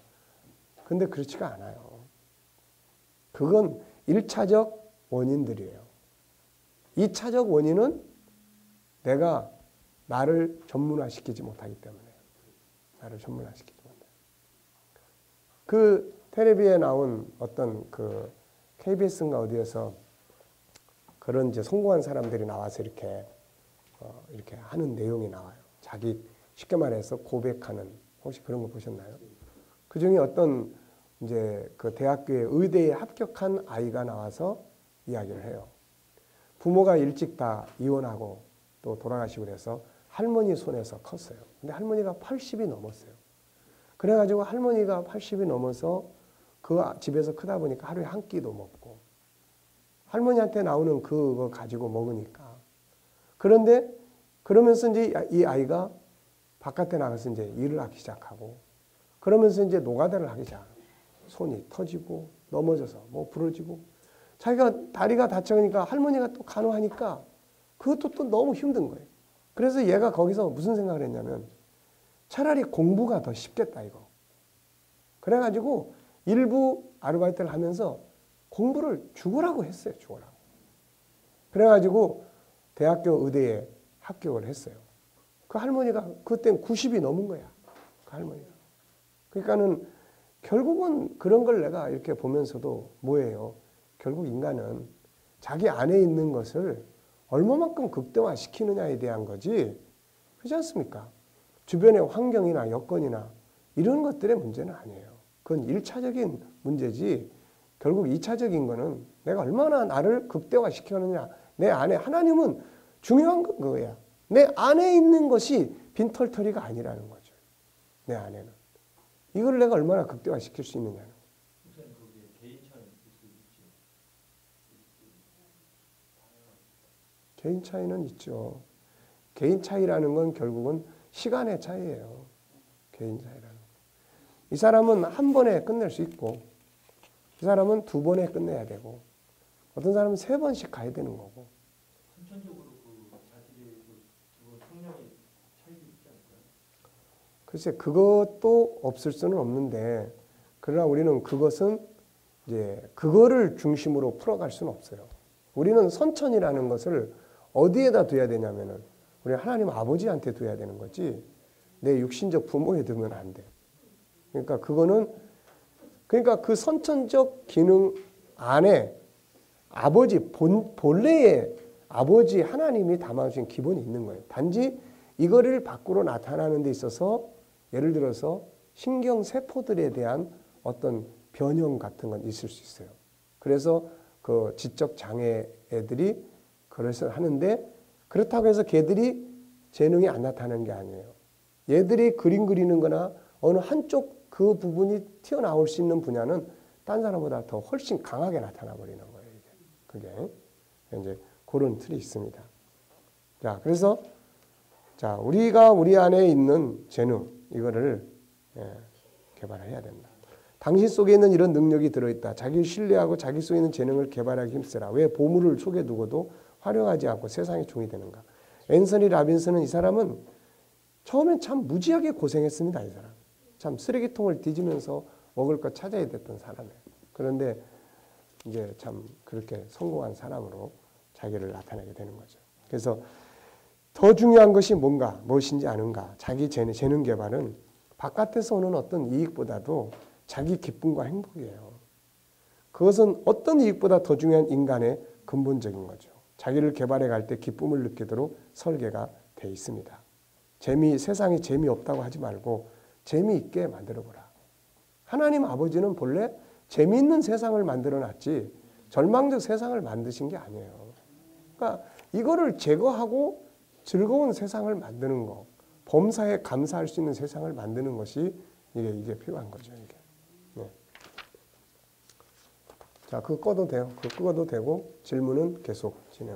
근데 그렇지가 않아요. 그건 1차적 원인들이에요. 2차적 원인은 내가 나를 전문화시키지 못하기 때문에. 나를 전문화시키지 못해. 그 텔레비에 나온 어떤 그 KBS인가 어디에서 그런 이제 성공한 사람들이 나와서 이렇게 하는 내용이 나와요. 자기 쉽게 말해서 고백하는 혹시 그런 거 보셨나요? 그 중에 어떤 이제 그 대학교의 의대에 합격한 아이가 나와서 이야기를 해요. 부모가 일찍 다 이혼하고 또 돌아가시고 그래서 할머니 손에서 컸어요. 근데 할머니가 80이 넘었어요. 그래가지고 할머니가 80이 넘어서 그 집에서 크다 보니까 하루에 한 끼도 먹고 할머니한테 나오는 그거 가지고 먹으니까. 그런데 그러면서 이제 이 아이가 바깥에 나가서 이제 일을 하기 시작하고 그러면서 이제 노가다를 하기 시작해요. 손이 터지고 넘어져서 뭐 부러지고 자기가 다리가 다쳐니까 할머니가 또 간호하니까 그것도 또 너무 힘든 거예요. 그래서 얘가 거기서 무슨 생각을 했냐면 차라리 공부가 더 쉽겠다 이거. 그래가지고 일부 아르바이트를 하면서 공부를 죽으라고 했어요. 죽으라고. 그래가지고 대학교 의대에 합격을 했어요. 그 할머니가 그땐 90이 넘은 거야. 그 할머니가. 그러니까는 결국은 그런 걸 내가 이렇게 보면서도 뭐예요? 결국 인간은 자기 안에 있는 것을 얼마만큼 극대화시키느냐에 대한 거지 그렇지 않습니까? 주변의 환경이나 여건이나 이런 것들의 문제는 아니에요. 그건 1차적인 문제지 결국 2차적인 거는 내가 얼마나 나를 극대화시키느냐. 내 안에 하나님은 중요한 건 그거야. 내 안에 있는 것이 빈털터리가 아니라는 거죠. 내 안에는. 이걸 내가 얼마나 극대화시킬 수 있느냐는. 목사님 거기에 개인 차는 있을 수 있죠. 개인 차이는 있죠. 개인 차이라는 건 결국은 시간의 차이예요. 개인 차이라는 건. 이 사람은 한 번에 끝낼 수 있고 이 사람은 두 번에 끝내야 되고 어떤 사람은 세 번씩 가야 되는 거고. 선천적으로 그 자질의 그 성향이 차이도 있지 않을까요? 글쎄 그것도 없을 수는 없는데 그러나 우리는 그것은 이제 그거를 중심으로 풀어갈 수는 없어요. 우리는 선천이라는 것을 어디에다 둬야 되냐면은 우리 하나님 아버지한테 둬야 되는 거지 내 육신적 부모에 두면 안 돼. 그러니까 그거는 그러니까 그 선천적 기능 안에 아버지 본래의 아버지 하나님이 담아주신 기본이 있는 거예요. 단지 이거를 밖으로 나타나는 데 있어서 예를 들어서 신경세포들에 대한 어떤 변형 같은 건 있을 수 있어요. 그래서 그 지적 장애 애들이 그래서 하는데 그렇다고 해서 걔들이 재능이 안 나타나는 게 아니에요. 얘들이 그림 그리는 거나 어느 한쪽 그 부분이 튀어나올 수 있는 분야는 딴 사람보다 더 훨씬 강하게 나타나 버리는 거예요. 이게. 그게 이제 그런 틀이 있습니다. 자, 그래서 자, 우리가 우리 안에 있는 재능 이거를 개발해야 된다. 당신 속에 있는 이런 능력이 들어있다. 자기를 신뢰하고 자기 속에 있는 재능을 개발하기 힘쓰라. 왜 보물을 속에 두고도 활용하지 않고 세상의 종이 되는가. 앤서니 라빈슨은 이 사람은 처음엔 참 무지하게 고생했습니다. 이 사람. 참 쓰레기통을 뒤지면서 먹을 것 찾아야 됐던 사람이에요. 그런데 이제 참 그렇게 성공한 사람으로 자기를 나타내게 되는 거죠. 그래서 더 중요한 것이 뭔가, 무엇인지 아는가. 자기 재능 개발은 바깥에서 오는 어떤 이익보다도 자기 기쁨과 행복이에요. 그것은 어떤 이익보다 더 중요한 인간의 근본적인 거죠. 자기를 개발해 갈 때 기쁨을 느끼도록 설계가 돼 있습니다. 세상에 재미없다고 하지 말고 재미있게 만들어보라. 하나님 아버지는 본래 재미있는 세상을 만들어놨지 절망적 세상을 만드신 게 아니에요. 그러니까 이거를 제거하고 즐거운 세상을 만드는 거, 범사에 감사할 수 있는 세상을 만드는 것이 이게 필요한 거죠. 이게. 네. 자, 그거 꺼도 돼요. 그거 끄어도 되고 질문은 계속 진행.